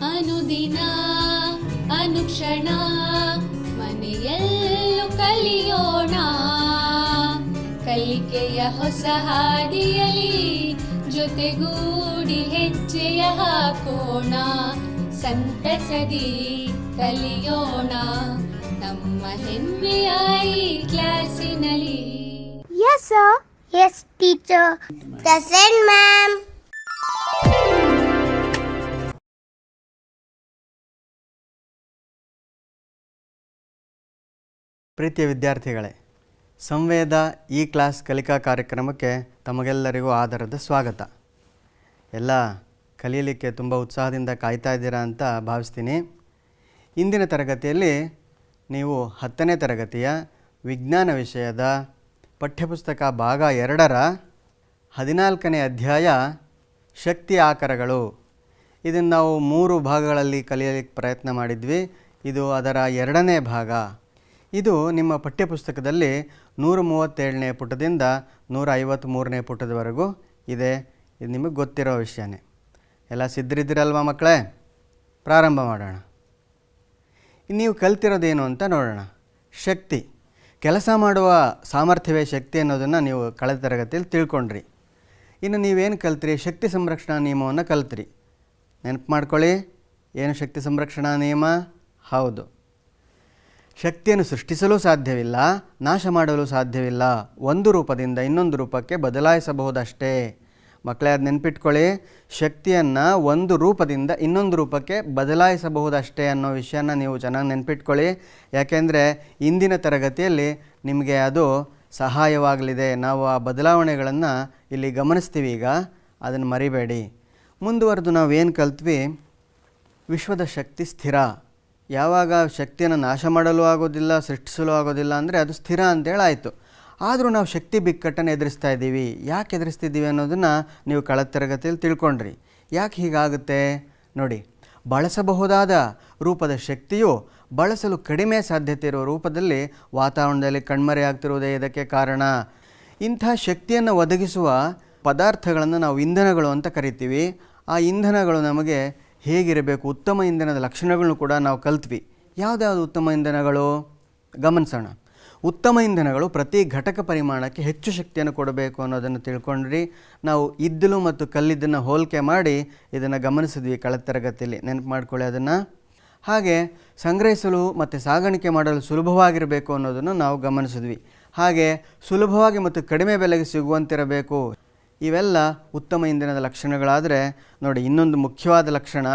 ಅನುದಿನ ಅನುಕ್ಷಣ ಮನೆಯಲ್ಲೂ ಕಲಿಯೋಣ, ಕಲಿಕೆಯ ಹೊಸ ಹಾದಿಯಲಿ ಜೊತೆಗೂಡಿ ಹೆಜ್ಜೆಯ ಹಾಕೋಣ, ಸಂತಸದಿ ಕಲಿಯೋಣ ನಮ್ಮ ಹೆಮ್ಮೆಯ ಈ ಕ್ಲಾಸಿನಲ್ಲಿ. Yes sir. Yes teacher. Present ma'am. ಪ್ರೀತಿಯ ವಿದ್ಯಾರ್ಥಿಗಳೇ, ಸಂವೇದ ಈ ಕ್ಲಾಸ್ ಕಲಿಕಾ ಕಾರ್ಯಕ್ರಮಕ್ಕೆ ತಮಗೆಲ್ಲರಿಗೂ ಆದರದ ಸ್ವಾಗತ. ಎಲ್ಲ ಕಲಿಯಲಿಕ್ಕೆ ತುಂಬ ಉತ್ಸಾಹದಿಂದ ಕಾಯ್ತಾ ಇದ್ದೀರಾ ಅಂತ ಭಾವಿಸ್ತೀನಿ. ಇಂದಿನ ತರಗತಿಯಲ್ಲಿ ನೀವು 10ನೇ ತರಗತಿಯ ವಿಜ್ಞಾನ ವಿಷಯದ ಪಠ್ಯಪುಸ್ತಕ ಭಾಗ 2ರ 14ನೇ ಅಧ್ಯಾಯ ಶಕ್ತಿ ಆಕರಗಳು, ಇದನ್ನು ನಾವು 3 ಭಾಗಗಳಲ್ಲಿ ಕಲಿಯಲಿಕ್ಕೆ ಪ್ರಯತ್ನ ಮಾಡಿದ್ವಿ. ಇದು ಅದರ 2ನೇ ಭಾಗ. ಇದು ನಿಮ್ಮ ಪಠ್ಯಪುಸ್ತಕದಲ್ಲಿ 137ನೇ ಪುಟದಿಂದ 153ನೇ ಪುಟದವರೆಗೂ ಇದೆ. ಇದು ನಿಮಗೆ ಗೊತ್ತಿರೋ ವಿಷಯನೇ. ಎಲ್ಲ ಸಿದ್ಧರಿದ್ದೀರಲ್ವ ಮಕ್ಕಳೇ? ಪ್ರಾರಂಭ ಮಾಡೋಣ. ನೀವು ಕಲ್ತಿರೋದೇನು ಅಂತ ನೋಡೋಣ. ಶಕ್ತಿ, ಕೆಲಸ ಮಾಡುವ ಸಾಮರ್ಥ್ಯವೇ ಶಕ್ತಿ ಅನ್ನೋದನ್ನು ನೀವು ಕಳೆದ ತರಗತಿಯಲ್ಲಿ ತಿಳ್ಕೊಂಡ್ರಿ. ಇನ್ನು ನೀವೇನು ಕಲ್ತ್ರಿ? ಶಕ್ತಿ ಸಂರಕ್ಷಣಾ ನಿಯಮವನ್ನು ಕಲ್ತ್ರಿ. ನೆನಪು ಮಾಡ್ಕೊಳ್ಳಿ. ಏನು ಶಕ್ತಿ ಸಂರಕ್ಷಣಾ ನಿಯಮ? ಹೌದು, ಶಕ್ತಿಯನ್ನು ಸೃಷ್ಟಿಸಲು ಸಾಧ್ಯವಿಲ್ಲ, ನಾಶ ಮಾಡಲು ಸಾಧ್ಯವಿಲ್ಲ, ಒಂದು ರೂಪದಿಂದ ಇನ್ನೊಂದು ರೂಪಕ್ಕೆ ಬದಲಾಯಿಸಬಹುದಷ್ಟೇ. ಮಕ್ಕಳೇ, ಅದು ನೆನಪಿಟ್ಕೊಳ್ಳಿ. ಶಕ್ತಿಯನ್ನು ಒಂದು ರೂಪದಿಂದ ಇನ್ನೊಂದು ರೂಪಕ್ಕೆ ಬದಲಾಯಿಸಬಹುದಷ್ಟೇ ಅನ್ನೋ ವಿಷಯನ ನೀವು ಚೆನ್ನಾಗಿ ನೆನಪಿಟ್ಕೊಳ್ಳಿ. ಯಾಕೆಂದರೆ ಇಂದಿನ ತರಗತಿಯಲ್ಲಿ ನಿಮಗೆ ಅದು ಸಹಾಯವಾಗಲಿದೆ. ನಾವು ಆ ಬದಲಾವಣೆಗಳನ್ನು ಇಲ್ಲಿ ಗಮನಿಸ್ತೀವಿ. ಈಗ ಅದನ್ನು ಮರಿಬೇಡಿ. ಮುಂದುವರೆದು ನಾವು ಏನು ಕಲ್ತ್ವಿ? ವಿಶ್ವದ ಶಕ್ತಿ ಸ್ಥಿರ. ಯಾವಾಗ ಶಕ್ತಿಯನ್ನು ನಾಶ ಮಾಡಲು ಆಗೋದಿಲ್ಲ, ಸೃಷ್ಟಿಸಲು ಆಗೋದಿಲ್ಲ ಅಂದರೆ ಅದು ಸ್ಥಿರ ಅಂತೇಳಾಯಿತು. ಆದರೂ ನಾವು ಶಕ್ತಿ ಬಿಕ್ಕಟ್ಟನ್ನು ಎದುರಿಸ್ತಾ ಇದ್ದೀವಿ. ಯಾಕೆ ಎದುರಿಸ್ತಿದ್ದೀವಿ ಅನ್ನೋದನ್ನು ನೀವು ಕಳೆದ ತರಗತಿಯಲ್ಲಿ ತಿಳ್ಕೊಂಡ್ರಿ. ಯಾಕೆ ಹೀಗಾಗುತ್ತೆ ನೋಡಿ. ಬಳಸಬಹುದಾದ ರೂಪದ ಶಕ್ತಿಯು ಬಳಸಲು ಕಡಿಮೆ ಸಾಧ್ಯತೆ ಇರುವ ರೂಪದಲ್ಲಿ ವಾತಾವರಣದಲ್ಲಿ ಕಣ್ಮರೆಯಾಗ್ತಿರುವುದೇ ಇದಕ್ಕೆ ಕಾರಣ. ಇಂಥ ಶಕ್ತಿಯನ್ನು ಒದಗಿಸುವ ಪದಾರ್ಥಗಳನ್ನು ನಾವು ಇಂಧನಗಳು ಅಂತ ಕರಿತೀವಿ. ಆ ಇಂಧನಗಳು ನಮಗೆ ಹೇಗಿರಬೇಕು, ಉತ್ತಮ ಇಂಧನದ ಲಕ್ಷಣಗಳನ್ನು ಕೂಡ ನಾವು ಕಲ್ತ್ವಿ. ಯಾವುದ್ಯಾವುದು ಉತ್ತಮ ಇಂಧನಗಳು ಗಮನಿಸೋಣ. ಉತ್ತಮ ಇಂಧನಗಳು ಪ್ರತಿ ಘಟಕ ಪರಿಮಾಣಕ್ಕೆ ಹೆಚ್ಚು ಶಕ್ತಿಯನ್ನು ಕೊಡಬೇಕು ಅನ್ನೋದನ್ನು ತಿಳ್ಕೊಂಡ್ರಿ. ನಾವು ಇದ್ದಲು ಮತ್ತು ಕಲ್ಲಿದ್ದನ್ನು ಹೋಲಿಕೆ ಮಾಡಿ ಇದನ್ನು ಗಮನಿಸಿದ್ವಿ ಕಳೆದ ತರಗತಿಯಲ್ಲಿ. ನೆನಪು ಮಾಡ್ಕೊಳ್ಳಿ ಅದನ್ನು. ಹಾಗೆ ಸಂಗ್ರಹಿಸಲು ಮತ್ತು ಸಾಗಾಣಿಕೆ ಮಾಡಲು ಸುಲಭವಾಗಿರಬೇಕು ಅನ್ನೋದನ್ನು ನಾವು ಗಮನಿಸಿದ್ವಿ. ಹಾಗೆ ಸುಲಭವಾಗಿ ಮತ್ತು ಕಡಿಮೆ ಬೆಲೆಗೆ ಸಿಗುವಂತಿರಬೇಕು. ಇವೆಲ್ಲ ಉತ್ತಮ ಇಂಧನದ ಲಕ್ಷಣಗಳಾದರೆ ನೋಡಿ, ಇನ್ನೊಂದು ಮುಖ್ಯವಾದ ಲಕ್ಷಣ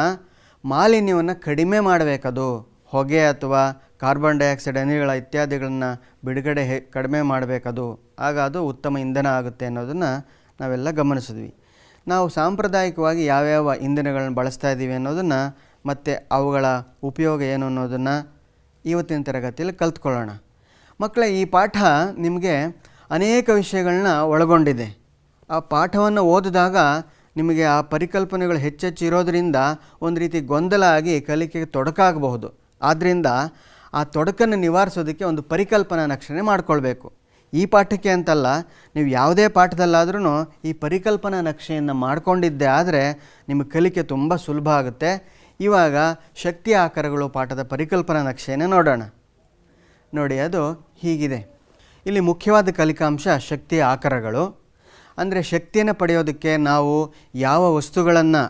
ಮಾಲಿನ್ಯವನ್ನು ಕಡಿಮೆ ಮಾಡಬೇಕದು. ಹೊಗೆ ಅಥವಾ ಕಾರ್ಬನ್ ಡೈಆಕ್ಸೈಡ್ ಅನಿಲ ಇತ್ಯಾದಿಗಳನ್ನು ಬಿಡುಗಡೆ ಕಡಿಮೆ ಮಾಡಬೇಕದು. ಆಗ ಅದು ಉತ್ತಮ ಇಂಧನ ಆಗುತ್ತೆ ಅನ್ನೋದನ್ನು ನಾವೆಲ್ಲ ಗಮನಿಸಿದ್ವಿ. ನಾವು ಸಾಂಪ್ರದಾಯಿಕವಾಗಿ ಯಾವ್ಯಾವ ಇಂಧನಗಳನ್ನು ಬಳಸ್ತಾ ಇದ್ದೀವಿ ಅನ್ನೋದನ್ನು ಮತ್ತು ಅವುಗಳ ಉಪಯೋಗ ಏನು ಅನ್ನೋದನ್ನು ಇವತ್ತಿನ ತರಗತಿಯಲ್ಲಿ ಕಲ್ತ್ಕೊಳ್ಳೋಣ. ಮಕ್ಕಳೇ, ಈ ಪಾಠ ನಿಮಗೆ ಅನೇಕ ವಿಷಯಗಳನ್ನ ಒಳಗೊಂಡಿದೆ. ಆ ಪಾಠವನ್ನು ಓದಿದಾಗ ನಿಮಗೆ ಆ ಪರಿಕಲ್ಪನೆಗಳು ಹೆಚ್ಚೆಚ್ಚು ಇರೋದರಿಂದ ಒಂದು ರೀತಿ ಗೊಂದಲ ಆಗಿ ಕಲಿಕೆಗೆ ತೊಡಕಾಗಬಹುದು. ಆದ್ದರಿಂದ ಆ ತೊಡಕನ್ನು ನಿವಾರಿಸೋದಕ್ಕೆ ಒಂದು ಪರಿಕಲ್ಪನಾ ನಕ್ಷೆ ಮಾಡಿಕೊಳ್ಬೇಕು. ಈ ಪಾಠಕ್ಕೆ ಅಂತಲ್ಲ, ನೀವು ಯಾವುದೇ ಪಾಠದಲ್ಲಾದ್ರೂ ಈ ಪರಿಕಲ್ಪನಾ ನಕ್ಷೆಯನ್ನು ಮಾಡಿಕೊಂಡಿದ್ದೆ ಆದರೆ ನಿಮಗೆ ಕಲಿಕೆ ತುಂಬ ಸುಲಭ ಆಗುತ್ತೆ. ಇವಾಗ ಶಕ್ತಿ ಆಕಾರಗಳು ಪಾಠದ ಪರಿಕಲ್ಪನಾ ನಕ್ಷೆಯನ್ನು ನೋಡೋಣ. ನೋಡಿ, ಅದು ಹೀಗಿದೆ. ಇಲ್ಲಿ ಮುಖ್ಯವಾದ ಕಲಿಕಾಂಶ ಶಕ್ತಿಯ ಆಕಾರಗಳು. ಅಂದರೆ ಶಕ್ತಿಯನ್ನು ಪಡೆಯೋದಕ್ಕೆ ನಾವು ಯಾವ ವಸ್ತುಗಳನ್ನು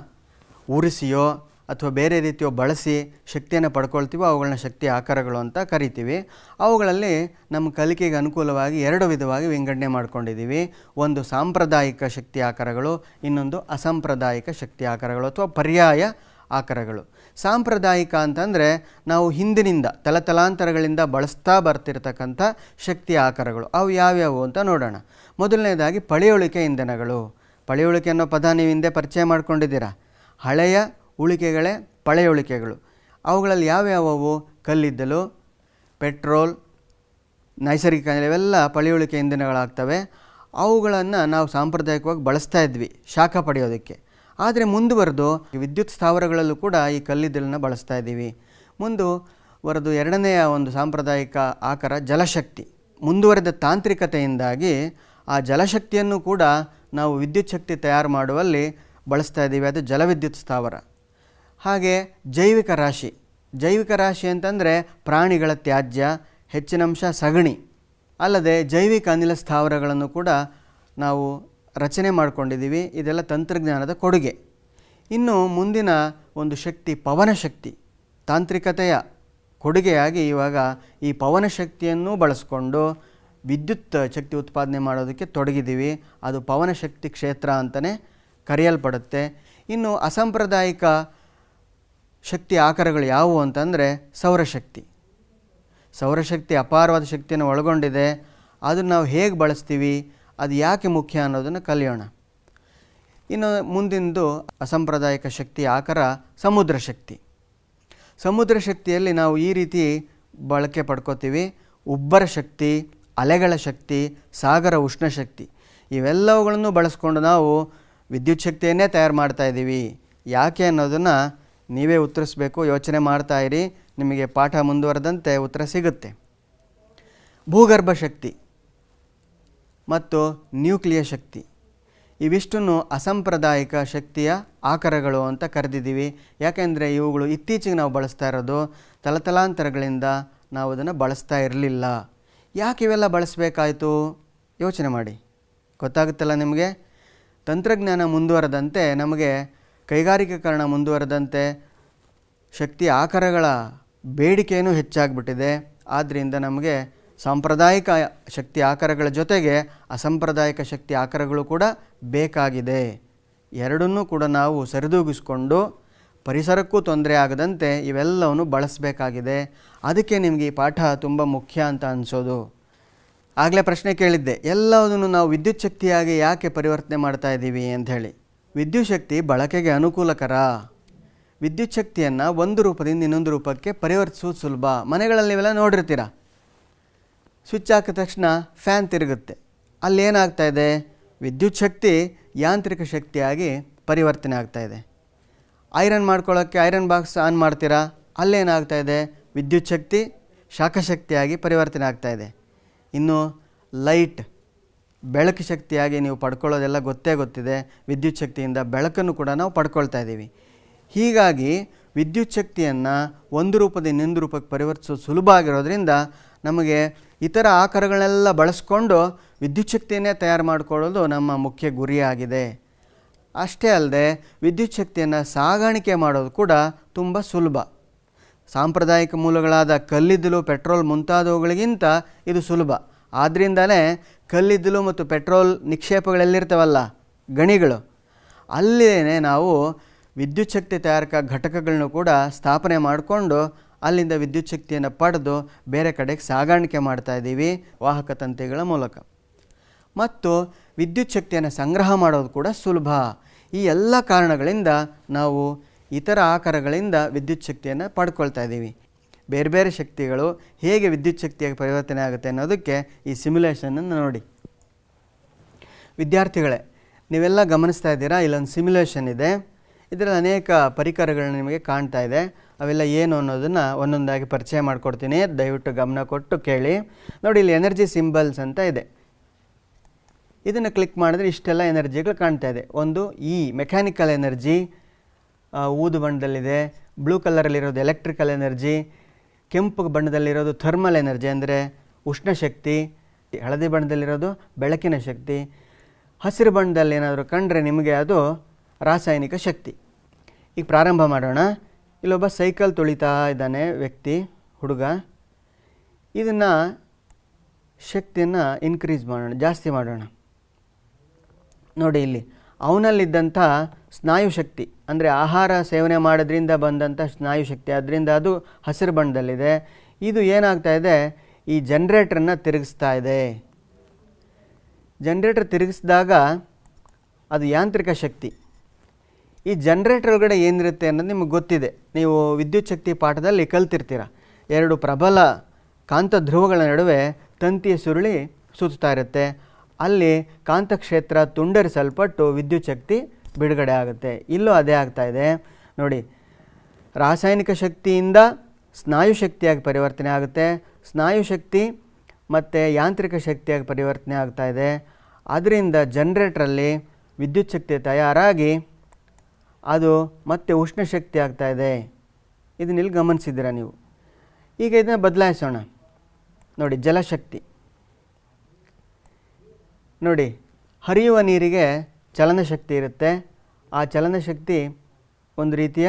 ಉರಿಸಿಯೋ ಅಥವಾ ಬೇರೆ ರೀತಿಯೋ ಬಳಸಿ ಶಕ್ತಿಯನ್ನು ಪಡ್ಕೊಳ್ತೀವೋ ಅವುಗಳನ್ನ ಶಕ್ತಿ ಆಕಾರಗಳು ಅಂತ ಕರಿತೀವಿ. ಅವುಗಳಲ್ಲಿ ನಮ್ಮ ಕಲಿಕೆಗೆ ಅನುಕೂಲವಾಗಿ 2 ವಿಧವಾಗಿ ವಿಂಗಡಣೆ ಮಾಡ್ಕೊಂಡಿದ್ದೀವಿ. ಒಂದು ಸಾಂಪ್ರದಾಯಿಕ ಶಕ್ತಿ ಆಕಾರಗಳು, ಇನ್ನೊಂದು ಅಸಾಂಪ್ರದಾಯಿಕ ಶಕ್ತಿ ಆಕಾರಗಳು ಅಥವಾ ಪರ್ಯಾಯ ಆಕಾರಗಳು. ಸಾಂಪ್ರದಾಯಿಕ ಅಂತಂದರೆ ನಾವು ಹಿಂದಿನಿಂದ ತಲತಲಾಂತರಗಳಿಂದ ಬಳಸ್ತಾ ಬರ್ತಿರ್ತಕ್ಕಂಥ ಶಕ್ತಿ ಆಕಾರಗಳು. ಅವು ಯಾವ್ಯಾವು ಅಂತ ನೋಡೋಣ. ಮೊದಲನೇದಾಗಿ ಪಳೆಯುಳಿಕೆ ಇಂಧನಗಳು. ಪಳೆಯುಳಿಕೆ ಅನ್ನೋ ಪದ ನೀವು ಹಿಂದೆ ಪರಿಚಯ ಮಾಡ್ಕೊಂಡಿದ್ದೀರಾ. ಹಳೆಯ ಉಳಿಕೆಗಳೇ ಪಳೆಯುಳಿಕೆಗಳು. ಅವುಗಳಲ್ಲಿ ಯಾವ್ಯಾವವು? ಕಲ್ಲಿದ್ದಲು, ಪೆಟ್ರೋಲ್, ನೈಸರ್ಗಿಕ ಅನಿಲ ಇವೆಲ್ಲ ಪಳೆಯುಳಿಕೆ ಇಂಧನಗಳಾಗ್ತವೆ. ಅವುಗಳನ್ನು ನಾವು ಸಾಂಪ್ರದಾಯಿಕವಾಗಿ ಬಳಸ್ತಾ ಇದ್ವಿ ಶಾಖ ಪಡೆಯೋದಕ್ಕೆ. ಆದರೆ ಮುಂದುವರೆದು ವಿದ್ಯುತ್ ಸ್ಥಾವರಗಳಲ್ಲೂ ಕೂಡ ಈ ಕಲ್ಲಿದ್ದಲನ್ನು ಬಳಸ್ತಾ ಇದ್ದೀವಿ. ಮುಂದುವರೆದು ಎರಡನೆಯ ಒಂದು ಸಾಂಪ್ರದಾಯಿಕ ಆಕಾರ ಜಲಶಕ್ತಿ. ಮುಂದುವರೆದ ತಾಂತ್ರಿಕತೆಯಿಂದಾಗಿ ಆ ಜಲಶಕ್ತಿಯನ್ನು ಕೂಡ ನಾವು ವಿದ್ಯುತ್ ಶಕ್ತಿ ತಯಾರು ಮಾಡುವಲ್ಲಿ ಬಳಸ್ತಾ ಇದ್ದೀವಿ. ಅದು ಜಲವಿದ್ಯುತ್ ಸ್ಥಾವರ. ಹಾಗೆ ಜೈವಿಕ ರಾಶಿ. ಜೈವಿಕ ರಾಶಿ ಅಂತಂದರೆ ಪ್ರಾಣಿಗಳ ತ್ಯಾಜ್ಯ, ಹೆಚ್ಚಿನಂಶ ಸಗಣಿ, ಅಲ್ಲದೆ ಜೈವಿಕ ಅನಿಲ ಸ್ಥಾವರಗಳನ್ನು ಕೂಡ ನಾವು ರಚನೆ ಮಾಡಿಕೊಂಡಿದ್ದೀವಿ. ಇದೆಲ್ಲ ತಂತ್ರಜ್ಞಾನದ ಕೊಡುಗೆ. ಇನ್ನು ಮುಂದಿನ ಒಂದು ಶಕ್ತಿ ಪವನ ಶಕ್ತಿ. ತಾಂತ್ರಿಕತೆಯ ಕೊಡುಗೆಯಾಗಿ ಇವಾಗ ಈ ಪವನ ಶಕ್ತಿಯನ್ನು ಬಳಸ್ಕೊಂಡು ವಿದ್ಯುತ್ ಶಕ್ತಿ ಉತ್ಪಾದನೆ ಮಾಡೋದಕ್ಕೆ ತೊಡಗಿದ್ದೀವಿ. ಅದು ಪವನ ಶಕ್ತಿ ಕ್ಷೇತ್ರ ಅಂತಲೇ ಕರೆಯಲ್ಪಡುತ್ತೆ. ಇನ್ನು ಅಸಾಂಪ್ರದಾಯಿಕ ಶಕ್ತಿ ಆಕಾರಗಳು ಯಾವುವು ಅಂತಂದರೆ ಸೌರಶಕ್ತಿ. ಸೌರಶಕ್ತಿ ಅಪಾರವಾದ ಶಕ್ತಿಯನ್ನು ಒಳಗೊಂಡಿದೆ. ಅದನ್ನು ನಾವು ಹೇಗೆ ಬಳಸ್ತೀವಿ, ಅದು ಯಾಕೆ ಮುಖ್ಯ ಅನ್ನೋದನ್ನು ಕಲಿಯೋಣ. ಇನ್ನು ಮುಂದಿಂದು ಅಸಾಂಪ್ರದಾಯಿಕ ಶಕ್ತಿ ಆಕಾರ ಸಮುದ್ರ ಶಕ್ತಿ. ಸಮುದ್ರ ಶಕ್ತಿಯಲ್ಲಿ ನಾವು ಈ ರೀತಿ ಬಳಕೆ ಪಡ್ಕೋತೀವಿ. ಉಬ್ಬರ ಶಕ್ತಿ, ಅಲೆಗಳ ಶಕ್ತಿ, ಸಾಗರ ಉಷ್ಣಶಕ್ತಿ, ಇವೆಲ್ಲವುಗಳನ್ನು ಬಳಸ್ಕೊಂಡು ನಾವು ವಿದ್ಯುತ್ ಶಕ್ತಿಯನ್ನೇ ತಯಾರು ಮಾಡ್ತಾಯಿದ್ದೀವಿ. ಯಾಕೆ ಅನ್ನೋದನ್ನು ನೀವೇ ಉತ್ತರಿಸಬೇಕು. ಯೋಚನೆ ಮಾಡ್ತಾಯಿರಿ, ನಿಮಗೆ ಪಾಠ ಮುಂದುವರೆದಂತೆ ಉತ್ತರ ಸಿಗುತ್ತೆ. ಭೂಗರ್ಭ ಶಕ್ತಿ ಮತ್ತು ನ್ಯೂಕ್ಲಿಯ ಶಕ್ತಿ, ಇವಿಷ್ಟನ್ನು ಅಸಾಂಪ್ರದಾಯಿಕ ಶಕ್ತಿಯ ಆಕಾರಗಳು ಅಂತ ಕರೆದಿದ್ದೀವಿ. ಯಾಕೆಂದರೆ ಇವುಗಳು ಇತ್ತೀಚೆಗೆ ನಾವು ಬಳಸ್ತಾ ಇರೋದು. ತಲತಲಾಂತರಗಳಿಂದ ನಾವು ಅದನ್ನು ಬಳಸ್ತಾ ಇರಲಿಲ್ಲ. ಯಾಕೆ ಇವೆಲ್ಲ ಬಳಸಬೇಕಾಯಿತು ಯೋಚನೆ ಮಾಡಿ, ಗೊತ್ತಾಗುತ್ತಲ್ಲ ನಿಮಗೆ. ತಂತ್ರಜ್ಞಾನ ಮುಂದುವರೆದಂತೆ, ನಮಗೆ ಕೈಗಾರಿಕೀಕರಣ ಮುಂದುವರೆದಂತೆ ಶಕ್ತಿ ಆಕಾರಗಳ ಬೇಡಿಕೆಯೂ ಹೆಚ್ಚಾಗಿಬಿಟ್ಟಿದೆ. ಆದ್ದರಿಂದ ನಮಗೆ ಸಾಂಪ್ರದಾಯಿಕ ಶಕ್ತಿ ಆಕಾರಗಳ ಜೊತೆಗೆ ಅಸಾಂಪ್ರದಾಯಿಕ ಶಕ್ತಿ ಆಕಾರಗಳು ಕೂಡ ಬೇಕಾಗಿದೆ. ಎರಡನ್ನೂ ಕೂಡ ನಾವು ಸರಿದೂಗಿಸ್ಕೊಂಡು ಪರಿಸರಕ್ಕೂ ತೊಂದರೆ ಆಗದಂತೆ ಇವೆಲ್ಲವನ್ನು ಬಳಸಬೇಕಾಗಿದೆ. ಅದಕ್ಕೆ ನಿಮಗೆ ಈ ಪಾಠ ತುಂಬ ಮುಖ್ಯ ಅಂತ ಅನಿಸೋದು. ಆಗಲೇ ಪ್ರಶ್ನೆ ಕೇಳಿದ್ದೆ, ಎಲ್ಲದನ್ನು ನಾವು ವಿದ್ಯುತ್ ಶಕ್ತಿಯಾಗಿ ಯಾಕೆ ಪರಿವರ್ತನೆ ಮಾಡ್ತಾ ಇದ್ದೀವಿ ಅಂಥೇಳಿ. ವಿದ್ಯುತ್ ಶಕ್ತಿ ಬಳಕೆಗೆ ಅನುಕೂಲಕರ. ವಿದ್ಯುತ್ ಶಕ್ತಿಯನ್ನು ಒಂದು ರೂಪದಿಂದ ಇನ್ನೊಂದು ರೂಪಕ್ಕೆ ಪರಿವರ್ತಿಸೋದು ಸುಲಭ. ಮನೆಗಳಲ್ಲಿ ನೀವೆಲ್ಲ ನೋಡಿರ್ತೀರ, ಸ್ವಿಚ್ ಹಾಕಿದ ತಕ್ಷಣ ಫ್ಯಾನ್ ತಿರುಗುತ್ತೆ. ಅಲ್ಲೇನಾಗ್ತಾಯಿದೆ, ವಿದ್ಯುತ್ ಶಕ್ತಿ ಯಾಂತ್ರಿಕ ಶಕ್ತಿಯಾಗಿ ಪರಿವರ್ತನೆ ಆಗ್ತಾಯಿದೆ. ಐರನ್ ಮಾಡ್ಕೊಳ್ಳೋಕ್ಕೆ ಐರನ್ ಬಾಕ್ಸ್ ಆನ್ ಮಾಡ್ತೀರಾ, ಅಲ್ಲೇನಾಗ್ತಾಯಿದೆ, ವಿದ್ಯುತ್ ಶಕ್ತಿ ಶಾಖಶಕ್ತಿಯಾಗಿ ಪರಿವರ್ತನೆ ಆಗ್ತಾಯಿದೆ. ಇನ್ನು ಲೈಟ್, ಬೆಳಕು ಶಕ್ತಿಯಾಗಿ ನೀವು ಪಡ್ಕೊಳ್ಳೋದೆಲ್ಲ ಗೊತ್ತಿದೆ. ವಿದ್ಯುತ್ ಶಕ್ತಿಯಿಂದ ಬೆಳಕನ್ನು ಕೂಡ ನಾವು ಪಡ್ಕೊಳ್ತಾ ಇದ್ದೀವಿ. ಹೀಗಾಗಿ ವಿದ್ಯುತ್ ಶಕ್ತಿಯನ್ನು ಒಂದು ರೂಪದಿಂದ ಇನ್ನೊಂದು ರೂಪಕ್ಕೆ ಪರಿವರ್ತಿಸೋದು ಸುಲಭ ಆಗಿರೋದ್ರಿಂದ ನಮಗೆ ಇತರ ಆಕಾರಗಳನ್ನೆಲ್ಲ ಬಳಸ್ಕೊಂಡು ವಿದ್ಯುತ್ ಶಕ್ತಿಯನ್ನೇ ತಯಾರು ಮಾಡಿಕೊಳ್ಳೋದು ನಮ್ಮ ಮುಖ್ಯ ಗುರಿಯಾಗಿದೆ. ಅಷ್ಟೇ ಅಲ್ಲದೆ ವಿದ್ಯುತ್ ಶಕ್ತಿಯನ್ನು ಸಾಗಾಣಿಕೆ ಮಾಡೋದು ಕೂಡ ತುಂಬ ಸುಲಭ. ಸಾಂಪ್ರದಾಯಿಕ ಮೂಲಗಳಾದ ಕಲ್ಲಿದ್ದಲು, ಪೆಟ್ರೋಲ್ ಮುಂತಾದವುಗಳಿಗಿಂತ ಇದು ಸುಲಭ. ಆದ್ದರಿಂದಲೇ ಕಲ್ಲಿದ್ದಲು ಮತ್ತು ಪೆಟ್ರೋಲ್ ನಿಕ್ಷೇಪಗಳೆಲ್ಲಿರ್ತವಲ್ಲ, ಗಣಿಗಳು, ಅಲ್ಲೇ ನಾವು ವಿದ್ಯುತ್ ಶಕ್ತಿ ತಯಾರಕ ಘಟಕಗಳನ್ನು ಕೂಡ ಸ್ಥಾಪನೆ ಮಾಡಿಕೊಂಡು ಅಲ್ಲಿಂದ ವಿದ್ಯುತ್ ಶಕ್ತಿಯನ್ನು ಪಡೆದು ಬೇರೆ ಕಡೆಗೆ ಸಾಗಾಣಿಕೆ ಮಾಡ್ತಾಯಿದ್ದೀವಿ ವಾಹಕ ತಂತಿಗಳ ಮೂಲಕ. ಮತ್ತು ವಿದ್ಯುತ್ ಶಕ್ತಿಯನ್ನು ಸಂಗ್ರಹ ಮಾಡೋದು ಕೂಡ ಸುಲಭ. ಈ ಎಲ್ಲ ಕಾರಣಗಳಿಂದ ನಾವು ಇತರ ಆಕಾರಗಳಿಂದ ವಿದ್ಯುತ್ ಶಕ್ತಿಯನ್ನು ಪಡ್ಕೊಳ್ತಾ ಇದ್ದೀವಿ. ಬೇರೆ ಬೇರೆ ಶಕ್ತಿಗಳು ಹೇಗೆ ವಿದ್ಯುತ್ ಶಕ್ತಿಯಾಗಿ ಪರಿವರ್ತನೆ ಆಗುತ್ತೆ ಅನ್ನೋದಕ್ಕೆ ಈ ಸಿಮ್ಯುಲೇಷನನ್ನು ನೋಡಿ. ವಿದ್ಯಾರ್ಥಿಗಳೇ, ನೀವೆಲ್ಲ ಗಮನಿಸ್ತಾ ಇದ್ದೀರಾ, ಇಲ್ಲೊಂದು ಸಿಮ್ಯುಲೇಷನ್ ಇದೆ. ಇದರಲ್ಲಿ ಅನೇಕ ಪರಿಕರಗಳು ನಿಮಗೆ ಕಾಣ್ತಾ ಇದೆ. ಅವೆಲ್ಲ ಏನು ಅನ್ನೋದನ್ನು ಒಂದೊಂದಾಗಿ ಪರಿಚಯ ಮಾಡಿಕೊಡ್ತೀನಿ, ದಯವಿಟ್ಟು ಗಮನ ಕೊಟ್ಟು ಕೇಳಿ. ನೋಡಿ, ಇಲ್ಲಿ ಎನರ್ಜಿ ಸಿಂಬಲ್ಸ್ ಅಂತ ಇದೆ. ಇದನ್ನು ಕ್ಲಿಕ್ ಮಾಡಿದ್ರೆ ಇಷ್ಟೆಲ್ಲ ಎನರ್ಜಿಗಳು ಕಾಣ್ತಾ ಇದೆ. ಒಂದು ಮೆಕ್ಯಾನಿಕಲ್ ಎನರ್ಜಿ ಊದು ಬಣ್ಣದಲ್ಲಿದೆ, ಬ್ಲೂ ಕಲರಲ್ಲಿರೋದು ಎಲೆಕ್ಟ್ರಿಕಲ್ ಎನರ್ಜಿ, ಕೆಂಪು ಬಣ್ಣದಲ್ಲಿರೋದು ಥರ್ಮಲ್ ಎನರ್ಜಿ ಅಂದರೆ ಉಷ್ಣಶಕ್ತಿ, ಹಳದಿ ಬಣ್ಣದಲ್ಲಿರೋದು ಬೆಳಕಿನ ಶಕ್ತಿ, ಹಸಿರು ಬಣ್ಣದಲ್ಲಿ ಏನಾದರೂ ಕಂಡ್ರೆ ನಿಮಗೆ ಅದು ರಾಸಾಯನಿಕ ಶಕ್ತಿ. ಈಗ ಪ್ರಾರಂಭ ಮಾಡೋಣ. ಇಲ್ಲೊಬ್ಬ ಸೈಕಲ್ ತುಳಿತಾ ಇದ್ದಾನೆ ವ್ಯಕ್ತಿ, ಹುಡುಗ. ಇದನ್ನು ಶಕ್ತಿಯನ್ನು ಇನ್ಕ್ರೀಸ್ ಮಾಡೋಣ, ಜಾಸ್ತಿ ಮಾಡೋಣ. ನೋಡಿ, ಇಲ್ಲಿ ಅವನಲ್ಲಿದ್ದಂಥ ಸ್ನಾಯು ಶಕ್ತಿ ಅಂದರೆ ಆಹಾರ ಸೇವನೆ ಮಾಡೋದ್ರಿಂದ ಬಂದಂಥ ಸ್ನಾಯು ಶಕ್ತಿ, ಅದರಿಂದ ಅದು ಹಸಿರು ಬಣ್ಣದಲ್ಲಿದೆ. ಇದು ಏನಾಗ್ತಾ ಇದೆ, ಈ ಜನ್ರೇಟ್ರನ್ನು ತಿರುಗಿಸ್ತಾ ಇದೆ. ಜನ್ರೇಟರ್ ತಿರುಗಿಸಿದಾಗ ಅದು ಯಾಂತ್ರಿಕ ಶಕ್ತಿ. ಈ ಜನ್ರೇಟರ್ ಒಳಗಡೆ ಏನಿರುತ್ತೆ ಅನ್ನೋದು ನಿಮಗೆ ಗೊತ್ತಿದೆ. ನೀವು ವಿದ್ಯುತ್ ಶಕ್ತಿ ಪಾಠದಲ್ಲಿ ಕಲ್ತಿರ್ತೀರ. ಎರಡು ಪ್ರಬಲ ಕಾಂತ ಧ್ರುವಗಳ ನಡುವೆ ತಂತಿಯ ಸುರುಳಿ ಸುತ್ತಾ ಇರುತ್ತೆ. ಅಲ್ಲಿ ಕಾಂತಕ್ಷೇತ್ರ ತುಂಡರಿಸಲ್ಪಟ್ಟು ವಿದ್ಯುತ್ ಶಕ್ತಿ ಬಿಡುಗಡೆ ಆಗುತ್ತೆ. ಇಲ್ಲೂ ಅದೇ ಆಗ್ತಾಯಿದೆ ನೋಡಿ. ರಾಸಾಯನಿಕ ಶಕ್ತಿಯಿಂದ ಸ್ನಾಯು ಶಕ್ತಿಯಾಗಿ ಪರಿವರ್ತನೆ ಆಗುತ್ತೆ. ಸ್ನಾಯು ಶಕ್ತಿ ಮತ್ತು ಯಾಂತ್ರಿಕ ಶಕ್ತಿಯಾಗಿ ಪರಿವರ್ತನೆ ಆಗ್ತಾಯಿದೆ. ಅದರಿಂದ ಜನ್ರೇಟ್ರಲ್ಲಿ ವಿದ್ಯುತ್ ಶಕ್ತಿ ತಯಾರಾಗಿ ಅದು ಮತ್ತೆ ಉಷ್ಣಶಕ್ತಿ ಆಗ್ತಾ ಇದೆ. ಇದನ್ನಿಲ್ಲಿ ಗಮನಿಸಿದ್ದೀರಾ ನೀವು. ಈಗ ಇದನ್ನು ಬದಲಾಯಿಸೋಣ. ನೋಡಿ, ಜಲಶಕ್ತಿ. ನೋಡಿ, ಹರಿಯುವ ನೀರಿಗೆ ಚಲನಶಕ್ತಿ ಇರುತ್ತೆ. ಆ ಚಲನಶಕ್ತಿ ಒಂದು ರೀತಿಯ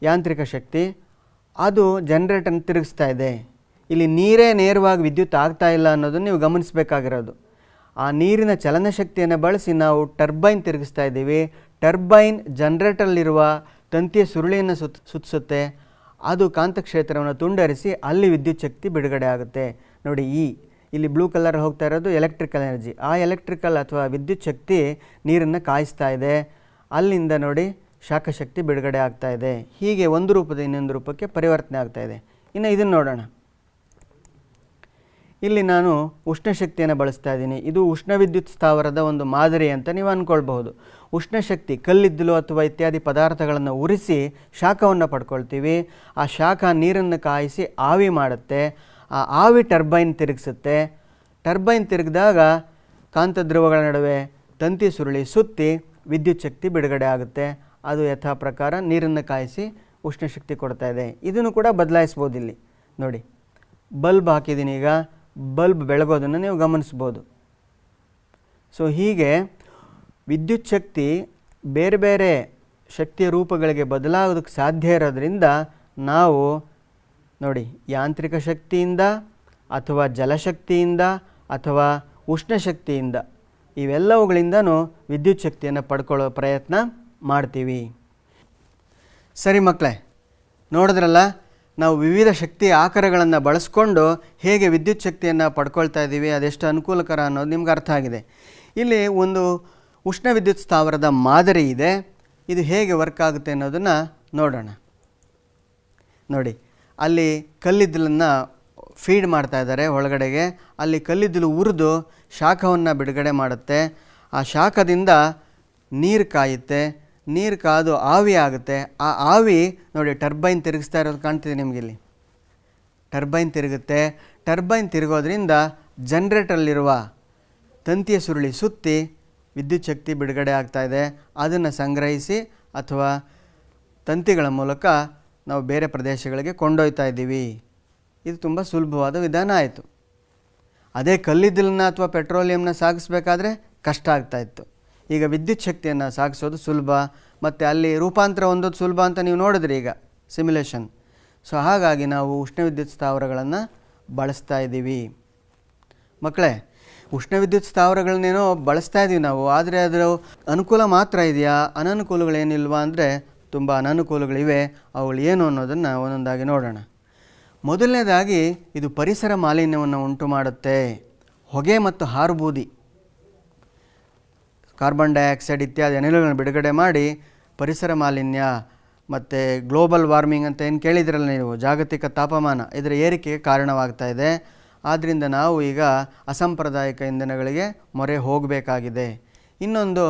ಯಾಂತ್ರಿಕ ಶಕ್ತಿ. ಅದು ಜನರೇಟರ್ನ ತಿರುಗಿಸ್ತಾ ಇದೆ. ಇಲ್ಲಿ ನೀರೇ ನೇರವಾಗಿ ವಿದ್ಯುತ್ ಆಗ್ತಾ ಇಲ್ಲ ಅನ್ನೋದನ್ನು ನೀವು ಗಮನಿಸಬೇಕಾಗಿರೋದು. ಆ ನೀರಿನ ಚಲನಶಕ್ತಿಯನ್ನು ಬಳಸಿ ನಾವು ಟರ್ಬೈನ್ ತಿರುಗಿಸ್ತಾ ಇದ್ದೀವಿ. ಟರ್ಬೈನ್ ಜನರೇಟರ್ಲಿರುವ ತಂತಿಯ ಸುರುಳಿಯನ್ನು ಸುತ್ತಿಸುತ್ತೆ. ಅದು ಕಾಂತಕ್ಷೇತ್ರವನ್ನು ತುಂಡರಿಸಿ ಅಲ್ಲಿ ವಿದ್ಯುತ್ ಶಕ್ತಿ ಬಿಡುಗಡೆ ಆಗುತ್ತೆ. ನೋಡಿ, ಇಲ್ಲಿ ಬ್ಲೂ ಕಲರ್ ಹೋಗ್ತಾ ಇರೋದು ಎಲೆಕ್ಟ್ರಿಕಲ್ ಎನರ್ಜಿ. ಆ ಎಲೆಕ್ಟ್ರಿಕಲ್ ಅಥವಾ ವಿದ್ಯುತ್ ಶಕ್ತಿ ನೀರನ್ನು ಕಾಯಿಸ್ತಾ ಇದೆ. ಅಲ್ಲಿಂದ ನೋಡಿ ಶಾಖಶಕ್ತಿ ಬಿಡುಗಡೆ ಆಗ್ತಾ ಇದೆ. ಹೀಗೆ ಒಂದು ರೂಪದ ಇನ್ನೊಂದು ರೂಪಕ್ಕೆ ಪರಿವರ್ತನೆ ಆಗ್ತಾ ಇದೆ. ಇನ್ನು ಇದನ್ನು ನೋಡೋಣ. ಇಲ್ಲಿ ನಾನು ಉಷ್ಣಶಕ್ತಿಯನ್ನು ಬಳಸ್ತಾ ಇದ್ದೀನಿ. ಇದು ಉಷ್ಣ ವಿದ್ಯುತ್ ಸ್ಥಾವರದ ಒಂದು ಮಾದರಿ ಅಂತ ನೀವು ಅಂದ್ಕೊಳ್ಬಹುದು. ಉಷ್ಣಶಕ್ತಿ ಕಲ್ಲಿದ್ದಲು ಅಥವಾ ಇತ್ಯಾದಿ ಪದಾರ್ಥಗಳನ್ನು ಉರಿಸಿ ಶಾಖವನ್ನು ಪಡ್ಕೊಳ್ತೀವಿ. ಆ ಶಾಖ ನೀರನ್ನು ಕಾಯಿಸಿ ಆವಿ ಮಾಡುತ್ತೆ. ಆ ಆವಿ ಟರ್ಬೈನ್ ತಿರುಗಿಸುತ್ತೆ. ಟರ್ಬೈನ್ ತಿರುಗಿದಾಗ ಕಾಂತಧ್ರುವಗಳ ನಡುವೆ ತಂತಿ ಸುರುಳಿ ಸುತ್ತಿ ವಿದ್ಯುತ್ ಶಕ್ತಿ ಬಿಡುಗಡೆ ಆಗುತ್ತೆ. ಅದು ಯಥಾ ಪ್ರಕಾರ ನೀರನ್ನು ಕಾಯಿಸಿ ಉಷ್ಣಶಕ್ತಿ ಕೊಡ್ತಾ ಇದೆ. ಇದನ್ನು ಕೂಡ ಬದಲಾಯಿಸ್ಬೋದು. ಇಲ್ಲಿ ನೋಡಿ, ಬಲ್ಬ್ ಹಾಕಿದ್ದೀನಿ. ಈಗ ಬಲ್ಬ್ ಬೆಳಗೋದನ್ನು ನೀವು ಗಮನಿಸ್ಬೋದು. ಸೊ ಹೀಗೆ ವಿದ್ಯುತ್ ಶಕ್ತಿ ಬೇರೆ ಬೇರೆ ಶಕ್ತಿಯ ರೂಪಗಳಿಗೆ ಬದಲಾಗೋದಕ್ಕೆ ಸಾಧ್ಯ ಇರೋದ್ರಿಂದ ನಾವು ನೋಡಿ, ಯಾಂತ್ರಿಕ ಶಕ್ತಿಯಿಂದ ಅಥವಾ ಜಲಶಕ್ತಿಯಿಂದ ಅಥವಾ ಉಷ್ಣಶಕ್ತಿಯಿಂದ ಇವೆಲ್ಲವುಗಳಿಂದನೂ ವಿದ್ಯುತ್ ಶಕ್ತಿಯನ್ನು ಪಡ್ಕೊಳ್ಳೋ ಪ್ರಯತ್ನ ಮಾಡ್ತೀವಿ. ಸರಿ ಮಕ್ಕಳೇ, ನೋಡಿದ್ರಲ್ಲ, ನಾವು ವಿವಿಧ ಶಕ್ತಿಯ ಆಕಾರಗಳನ್ನು ಬಳಸ್ಕೊಂಡು ಹೇಗೆ ವಿದ್ಯುತ್ ಶಕ್ತಿಯನ್ನು ಪಡ್ಕೊಳ್ತಾ ಇದ್ದೀವಿ, ಅದೆಷ್ಟು ಅನುಕೂಲಕರ ಅನ್ನೋದು ನಿಮ್ಗೆ ಅರ್ಥ ಆಗಿದೆ. ಇಲ್ಲಿ ಒಂದು ಉಷ್ಣ ವಿದ್ಯುತ್ ಸ್ಥಾವರದ ಮಾದರಿ ಇದೆ. ಇದು ಹೇಗೆ ವರ್ಕ್ ಆಗುತ್ತೆ ಅನ್ನೋದನ್ನು ನೋಡೋಣ. ನೋಡಿ, ಅಲ್ಲಿ ಕಲ್ಲಿದ್ದಲನ್ನು ಫೀಡ್ ಮಾಡ್ತಾ ಇದ್ದಾರೆ ಒಳಗಡೆಗೆ. ಅಲ್ಲಿ ಕಲ್ಲಿದ್ದಲು ಉರಿದು ಶಾಖವನ್ನು ಬಿಡುಗಡೆ ಮಾಡುತ್ತೆ. ಆ ಶಾಖದಿಂದ ನೀರು ಕಾಯುತ್ತೆ. ನೀರು ಕಾದು ಆವಿ ಆಗುತ್ತೆ. ಆ ಆವಿ ನೋಡಿ ಟರ್ಬೈನ್ ತಿರುಗಿಸ್ತಾ ಇರೋದು ಕಾಣ್ತಿದೆ ನಿಮಗಿಲ್ಲಿ. ಟರ್ಬೈನ್ ತಿರುಗುತ್ತೆ. ಟರ್ಬೈನ್ ತಿರುಗೋದ್ರಿಂದ ಜನರೇಟರ್ಲಿರುವ ತಂತಿಯ ಸುರುಳಿ ಸುತ್ತಿ ವಿದ್ಯುತ್ ಶಕ್ತಿ ಬಿಡುಗಡೆ ಆಗ್ತಾಯಿದೆ. ಅದನ್ನು ಸಂಗ್ರಹಿಸಿ ಅಥವಾ ತಂತಿಗಳ ಮೂಲಕ ನಾವು ಬೇರೆ ಪ್ರದೇಶಗಳಿಗೆ ಕೊಂಡೊಯ್ತಾ ಇದ್ದೀವಿ. ಇದು ತುಂಬ ಸುಲಭವಾದ ವಿಧಾನ ಆಯಿತು. ಅದೇ ಕಲ್ಲಿದ್ದಲನ್ನ ಅಥವಾ ಪೆಟ್ರೋಲಿಯಂನ ಸಾಗಿಸ್ಬೇಕಾದ್ರೆ ಕಷ್ಟ ಆಗ್ತಾಯಿತ್ತು. ಈಗ ವಿದ್ಯುತ್ ಶಕ್ತಿಯನ್ನು ಸಾಗಿಸೋದು ಸುಲಭ, ಮತ್ತು ಅಲ್ಲಿ ರೂಪಾಂತರ ಹೊಂದೋದು ಸುಲಭ ಅಂತ ನೀವು ನೋಡಿದ್ರಿ ಈಗ ಸಿಮ್ಯುಲೇಷನ್. ಸೊ ಹಾಗಾಗಿ ನಾವು ಉಷ್ಣ ವಿದ್ಯುತ್ ಸ್ಥಾವರಗಳನ್ನು ಬಳಸ್ತಾ ಇದ್ದೀವಿ. ಮಕ್ಕಳೇ, ಉಷ್ಣ ವಿದ್ಯುತ್ ಸ್ಥಾವರಗಳನ್ನೇನೋ ಬಳಸ್ತಾ ಇದ್ದೀವಿ ನಾವು, ಆದರೆ ಅದರ ಅನುಕೂಲ ಮಾತ್ರ ಇದೆಯಾ, ಅನನುಕೂಲಗಳೇನಿಲ್ವಾ ಅಂದರೆ ತುಂಬ ಅನನುಕೂಲಗಳಿವೆ. ಅವುಗಳು ಏನು ಅನ್ನೋದನ್ನು ಒಂದೊಂದಾಗಿ ನೋಡೋಣ. ಮೊದಲನೇದಾಗಿ ಇದು ಪರಿಸರ ಮಾಲಿನ್ಯವನ್ನು ಉಂಟು ಮಾಡುತ್ತೆ. ಹೊಗೆ ಮತ್ತು ಹಾರುಬೂದಿ, ಕಾರ್ಬನ್ ಡೈಆಕ್ಸೈಡ್ ಇತ್ಯಾದಿ ಅನಿಲಗಳನ್ನು ಬಿಡುಗಡೆ ಮಾಡಿ ಪರಿಸರ ಮಾಲಿನ್ಯ ಮತ್ತು ಗ್ಲೋಬಲ್ ವಾರ್ಮಿಂಗ್ ಅಂತ ಏನು ಕೇಳಿದ್ರಲ್ಲ ನೀವು, ಜಾಗತಿಕ ತಾಪಮಾನ, ಇದರ ಏರಿಕೆಗೆ ಕಾರಣವಾಗ್ತಾ ಇದೆ. ಆದ್ದರಿಂದ ನಾವು ಈಗ ಅಸಾಂಪ್ರದಾಯಿಕ ಇಂಧನಗಳಿಗೆ ಮೊರೆ ಹೋಗಬೇಕಾಗಿದೆ. ಇನ್ನೊಂದು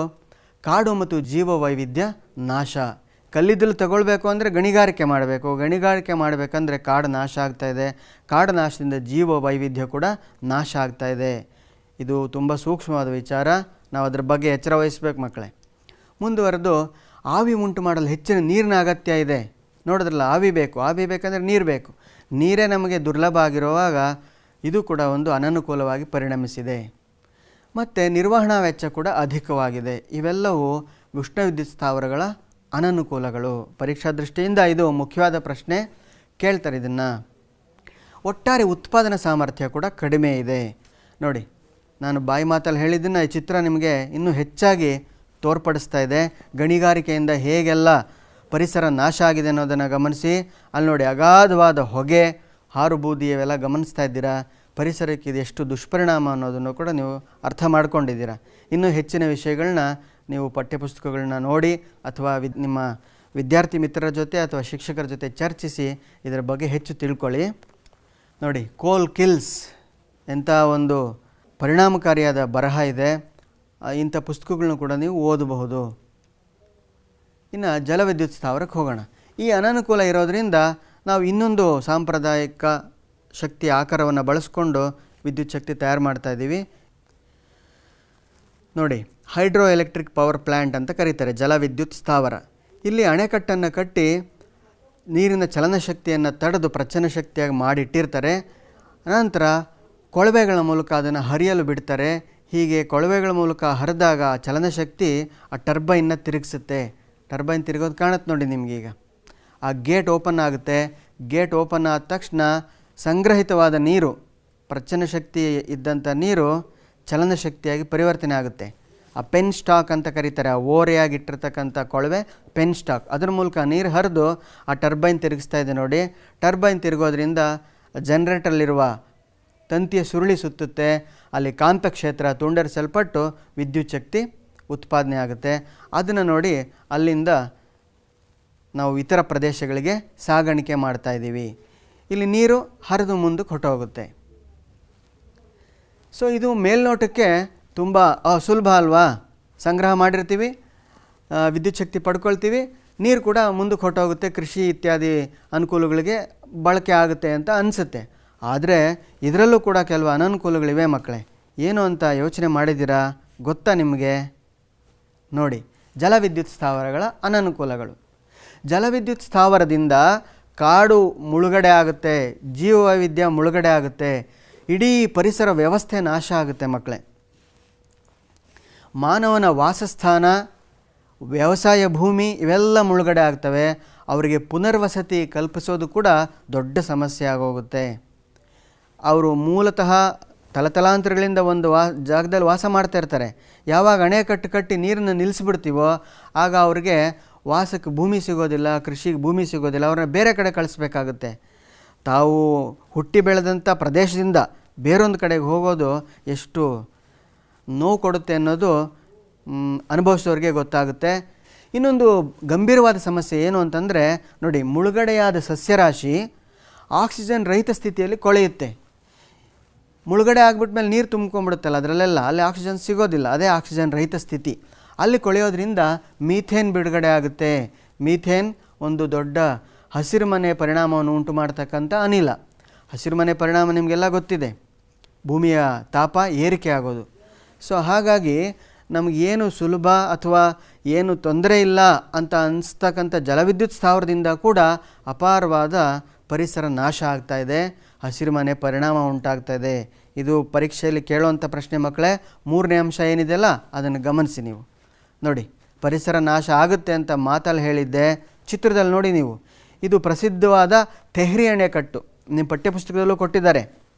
ಕಾಡು ಮತ್ತು ಜೀವ ವೈವಿಧ್ಯ ನಾಶ. ಕಲ್ಲಿದ್ದಲು ತಗೊಳ್ಬೇಕು ಅಂದರೆ ಗಣಿಗಾರಿಕೆ ಮಾಡಬೇಕು. ಗಣಿಗಾರಿಕೆ ಮಾಡಬೇಕಂದ್ರೆ ಕಾಡು ನಾಶ ಆಗ್ತಾಯಿದೆ. ಕಾಡು ನಾಶದಿಂದ ಜೀವ ವೈವಿಧ್ಯ ಕೂಡ ನಾಶ ಆಗ್ತಾಯಿದೆ. ಇದು ತುಂಬ ಸೂಕ್ಷ್ಮವಾದ ವಿಚಾರ. ನಾವು ಅದರ ಬಗ್ಗೆ ಎಚ್ಚರ ವಹಿಸ್ಬೇಕು ಮಕ್ಕಳೇ. ಮುಂದುವರೆದು ಆವಿ ಉಂಟು ಮಾಡಲು ಹೆಚ್ಚಿನ ನೀರಿನ ಅಗತ್ಯ ಇದೆ. ನೋಡಿದ್ರಲ್ಲ, ಆವಿ ಬೇಕು. ಆವಿ ಬೇಕಂದರೆ ನೀರು ಬೇಕು. ನೀರೇ ನಮಗೆ ದುರ್ಲಭ ಆಗಿರುವಾಗ ಇದು ಕೂಡ ಒಂದು ಅನನುಕೂಲವಾಗಿ ಪರಿಣಮಿಸಿದೆ. ಮತ್ತು ನಿರ್ವಹಣಾ ವೆಚ್ಚ ಕೂಡ ಅಧಿಕವಾಗಿದೆ. ಇವೆಲ್ಲವೂ ಉಷ್ಣ ವಿದ್ಯುತ್ ಸ್ಥಾವರಗಳ ಅನನುಕೂಲಗಳು. ಪರೀಕ್ಷಾ ದೃಷ್ಟಿಯಿಂದ ಇದು ಮುಖ್ಯವಾದ ಪ್ರಶ್ನೆ ಕೇಳ್ತಾರೆ ಇದನ್ನು. ಒಟ್ಟಾರೆ ಉತ್ಪಾದನಾ ಸಾಮರ್ಥ್ಯ ಕೂಡ ಕಡಿಮೆ ಇದೆ. ನೋಡಿ, ನಾನು ಬಾಯಿ ಮಾತಲ್ಲಿ ಹೇಳಿದ್ದನ್ನು ಈ ಚಿತ್ರ ನಿಮಗೆ ಇನ್ನೂ ಹೆಚ್ಚಾಗಿ ತೋರ್ಪಡಿಸ್ತಾ ಇದೆ. ಗಣಿಗಾರಿಕೆಯಿಂದ ಹೇಗೆಲ್ಲ ಪರಿಸರ ನಾಶ ಆಗಿದೆ ಅನ್ನೋದನ್ನು ಗಮನಿಸಿ. ಅಲ್ಲಿ ನೋಡಿ, ಅಗಾಧವಾದ ಹೊಗೆ, ಹಾರುಬೂದಿ ಇವೆಲ್ಲ ಗಮನಿಸ್ತಾ ಇದ್ದೀರಾ. ಪರಿಸರಕ್ಕೆ ಇದು ಎಷ್ಟು ದುಷ್ಪರಿಣಾಮ ಅನ್ನೋದನ್ನು ಕೂಡ ನೀವು ಅರ್ಥ ಮಾಡ್ಕೊಂಡಿದ್ದೀರಾ. ಇನ್ನೂ ಹೆಚ್ಚಿನ ವಿಷಯಗಳನ್ನ ನೀವು ಪಠ್ಯಪುಸ್ತಕಗಳನ್ನ ನೋಡಿ ಅಥವಾ ನಿಮ್ಮ ವಿದ್ಯಾರ್ಥಿ ಮಿತ್ರರ ಜೊತೆ ಅಥವಾ ಶಿಕ್ಷಕರ ಜೊತೆ ಚರ್ಚಿಸಿ ಇದರ ಬಗ್ಗೆ ಹೆಚ್ಚು ತಿಳ್ಕೊಳ್ಳಿ. ನೋಡಿ, ಕೋಲ್ ಕಿಲ್ಸ್ ಎಂಥ ಒಂದು ಪರಿಣಾಮಕಾರಿಯಾದ ಬರಹ ಇದೆ. ಇಂಥ ಪುಸ್ತಕಗಳನ್ನು ಕೂಡ ನೀವು ಓದಬಹುದು. ಇನ್ನು ಜಲವಿದ್ಯುತ್ ಸ್ಥಾವರಕ್ಕೆ ಹೋಗೋಣ. ಈ ಅನನುಕೂಲ ಇರೋದರಿಂದ ನಾವು ಇನ್ನೊಂದು ಸಾಂಪ್ರದಾಯಿಕ ಶಕ್ತಿಯ ಆಕಾರವನ್ನು ಬಳಸ್ಕೊಂಡು ವಿದ್ಯುತ್ ಶಕ್ತಿ ತಯಾರು ಮಾಡ್ತಾ ಇದ್ದೀವಿ. ನೋಡಿ, ಹೈಡ್ರೋ ಎಲೆಕ್ಟ್ರಿಕ್ ಪವರ್ ಪ್ಲ್ಯಾಂಟ್ ಅಂತ ಕರೀತಾರೆ ಜಲವಿದ್ಯುತ್ ಸ್ಥಾವರ. ಇಲ್ಲಿ ಅಣೆಕಟ್ಟನ್ನು ಕಟ್ಟಿ ನೀರಿನ ಚಲನಶಕ್ತಿಯನ್ನು ತಡೆದು ಪ್ರಚನ ಶಕ್ತಿಯಾಗಿ ಮಾಡಿಟ್ಟಿರ್ತಾರೆ. ನಂತರ ಕೊಳವೆಗಳ ಮೂಲಕ ಅದನ್ನು ಹರಿಯಲು ಬಿಡ್ತಾರೆ. ಹೀಗೆ ಕೊಳವೆಗಳ ಮೂಲಕ ಹರಿದಾಗ ಚಲನಶಕ್ತಿ ಆ ಟರ್ಬೈನ್ನ ತಿರುಗಿಸುತ್ತೆ. ಟರ್ಬೈನ್ ತಿರುಗೋದು ಕಾಣುತ್ತೆ ನೋಡಿ ನಿಮಗೀಗ. ಆ ಗೇಟ್ ಓಪನ್ ಆಗುತ್ತೆ. ಗೇಟ್ ಓಪನ್ ಆದ ತಕ್ಷಣ ಸಂಗ್ರಹಿತವಾದ ನೀರು, ಪ್ರಚನ ಶಕ್ತಿ ಇದ್ದಂಥ ನೀರು ಚಲನಶಕ್ತಿಯಾಗಿ ಪರಿವರ್ತನೆ ಆಗುತ್ತೆ. ಆ ಪೆನ್ ಸ್ಟಾಕ್ ಅಂತ ಕರೀತಾರೆ. ಆ ಓರೆಯಾಗಿಟ್ಟಿರ್ತಕ್ಕಂಥ ಕೊಳವೆ ಪೆನ್ ಸ್ಟಾಕ್. ಅದರ ಮೂಲಕ ನೀರು ಹರಿದು ಆ ಟರ್ಬೈನ್ ತಿರುಗಿಸ್ತಾ ಇದೆ ನೋಡಿ. ಟರ್ಬೈನ್ ತಿರುಗೋದ್ರಿಂದ ಜನರೇಟರ್ಲಿರುವ ತಂತಿಯ ಸುರುಳಿ ಸುತ್ತುತ್ತೆ. ಅಲ್ಲಿ ಕಾಂತಕ್ಷೇತ್ರ ತುಂಡರಿಸಲ್ಪಟ್ಟು ವಿದ್ಯುತ್ ಶಕ್ತಿ ಉತ್ಪಾದನೆ ಆಗುತ್ತೆ. ಅದನ್ನು ನೋಡಿ ಅಲ್ಲಿಂದ ನಾವು ಇತರ ಪ್ರದೇಶಗಳಿಗೆ ಸಾಗಾಣಿಕೆ ಮಾಡ್ತಾ ಇದ್ದೀವಿ. ಇಲ್ಲಿ ನೀರು ಹರಿದು ಮುಂದಕ್ಕೆ ಹೊರಟೋಗುತ್ತೆ. ಸೊ ಇದು ಮೇಲ್ನೋಟಕ್ಕೆ ತುಂಬ ಸುಲಭ ಅಲ್ವಾ? ಸಂಗ್ರಹ ಮಾಡಿರ್ತೀವಿ, ವಿದ್ಯುತ್ ಶಕ್ತಿ ಪಡ್ಕೊಳ್ತೀವಿ, ನೀರು ಕೂಡ ಮುಂದಕ್ಕೆ ಹೊರಟೋಗುತ್ತೆ, ಕೃಷಿ ಇತ್ಯಾದಿ ಅನುಕೂಲಗಳಿಗೆ ಬಳಕೆ ಆಗುತ್ತೆ ಅಂತ ಅನಿಸುತ್ತೆ. ಆದರೆ ಇದರಲ್ಲೂ ಕೂಡ ಕೆಲವು ಅನನುಕೂಲಗಳಿವೆ ಮಕ್ಕಳೇ. ಏನು ಅಂತ ಯೋಚನೆ ಮಾಡಿದ್ದೀರಾ? ಗೊತ್ತಾ ನಿಮಗೆ? ನೋಡಿ, ಜಲವಿದ್ಯುತ್ ಸ್ಥಾವರಗಳ ಅನನುಕೂಲಗಳು. ಜಲವಿದ್ಯುತ್ ಸ್ಥಾವರದಿಂದ ಕಾಡು ಮುಳುಗಡೆ ಆಗುತ್ತೆ, ಜೀವವೈವಿಧ್ಯ ಮುಳುಗಡೆ ಆಗುತ್ತೆ, ಇಡೀ ಪರಿಸರ ವ್ಯವಸ್ಥೆ ನಾಶ ಆಗುತ್ತೆ ಮಕ್ಕಳೇ. ಮಾನವನ ವಾಸಸ್ಥಾನ, ವ್ಯವಸಾಯ ಭೂಮಿ ಇವೆಲ್ಲ ಮುಳುಗಡೆ ಆಗ್ತವೆ. ಅವರಿಗೆ ಪುನರ್ವಸತಿ ಕಲ್ಪಿಸೋದು ಕೂಡ ದೊಡ್ಡ ಸಮಸ್ಯೆ ಆಗೋಗುತ್ತೆ. ಅವರು ಮೂಲತಃ ತಲತಲಾಂತರಗಳಿಂದ ಒಂದು ಜಾಗದಲ್ಲಿ ವಾಸ ಮಾಡ್ತಾ ಇರ್ತಾರೆ. ಯಾವಾಗ ಅಣೆಕಟ್ಟು ಕಟ್ಟಿ ನೀರನ್ನು ನಿಲ್ಲಿಸ್ಬಿಡ್ತೀವೋ ಆಗ ಅವ್ರಿಗೆ ವಾಸಕ್ಕೆ ಭೂಮಿ ಸಿಗೋದಿಲ್ಲ, ಕೃಷಿಗೆ ಭೂಮಿ ಸಿಗೋದಿಲ್ಲ. ಅವ್ರನ್ನ ಬೇರೆ ಕಡೆ ಕಳಿಸ್ಬೇಕಾಗುತ್ತೆ. ತಾವು ಹುಟ್ಟಿ ಬೆಳೆದಂಥ ಪ್ರದೇಶದಿಂದ ಬೇರೊಂದು ಕಡೆಗೆ ಹೋಗೋದು ಎಷ್ಟು ನೋವು ಕೊಡುತ್ತೆ ಅನ್ನೋದು ಅನುಭವಿಸೋರಿಗೆ ಗೊತ್ತಾಗುತ್ತೆ. ಇನ್ನೊಂದು ಗಂಭೀರವಾದ ಸಮಸ್ಯೆ ಏನು ಅಂತಂದರೆ ನೋಡಿ, ಮುಳುಗಡೆಯಾದ ಸಸ್ಯರಾಶಿ ಆಕ್ಸಿಜನ್ ರಹಿತ ಸ್ಥಿತಿಯಲ್ಲಿ ಕೊಳೆಯುತ್ತೆ. ಮುಳುಗಡೆ ಆಗಿಬಿಟ್ಮೇಲೆ ನೀರು ತುಂಬ್ಕೊಂಡ್ಬಿಡುತ್ತಲ್ಲ ಅದರಲ್ಲೆಲ್ಲ, ಅಲ್ಲಿ ಆಕ್ಸಿಜನ್ ಸಿಗೋದಿಲ್ಲ. ಅದೇ ಆಕ್ಸಿಜನ್ ರಹಿತ ಸ್ಥಿತಿ. ಅಲ್ಲಿ ಕೊಳೆಯೋದ್ರಿಂದ ಮೀಥೇನ್ ಬಿಡುಗಡೆ ಆಗುತ್ತೆ. ಮೀಥೇನ್ ಒಂದು ದೊಡ್ಡ ಹಸಿರುಮನೆ ಪರಿಣಾಮವನ್ನು ಉಂಟು ಮಾಡ್ತಕ್ಕಂಥ ಅನಿಲ. ಹಸಿರುಮನೆ ಪರಿಣಾಮ ನಿಮಗೆಲ್ಲ ಗೊತ್ತಿದೆ, ಭೂಮಿಯ ತಾಪ ಏರಿಕೆ ಆಗೋದು. ಸೊ ಹಾಗಾಗಿ ನಮಗೇನು ಸುಲಭ ಅಥವಾ ಏನು ತೊಂದರೆ ಇಲ್ಲ ಅಂತ ಅನಿಸ್ತಕ್ಕಂಥ ಜಲವಿದ್ಯುತ್ ಸ್ಥಾವರದಿಂದ ಕೂಡ ಅಪಾರವಾದ ಪರಿಸರ ನಾಶ ಆಗ್ತಾಯಿದೆ, ಹಸಿರುಮನೆ ಪರಿಣಾಮ ಉಂಟಾಗ್ತಾ ಇದೆ. ಇದು ಪರೀಕ್ಷೆಯಲ್ಲಿ ಕೇಳುವಂಥ ಪ್ರಶ್ನೆ ಮಕ್ಕಳೇ. 3ನೇ ಅಂಶ ಏನಿದೆಯಲ್ಲ ಅದನ್ನು ಗಮನಿಸಿ ನೀವು. ನೋಡಿ, ಪರಿಸರ ನಾಶ ಆಗುತ್ತೆ ಅಂತ ಮಾತಲ್ಲಿ ಹೇಳಿದ್ದೆ, ಚಿತ್ರದಲ್ಲಿ ನೋಡಿ ನೀವು. ಇದು ಪ್ರಸಿದ್ಧವಾದ ತೆಹ್ರಿ ಅಣೆಕಟ್ಟು, ನಿಮ್ಮ ಪಠ್ಯಪುಸ್ತಕದಲ್ಲೂ ಕೊಟ್ಟಿದ್ದಾರೆ.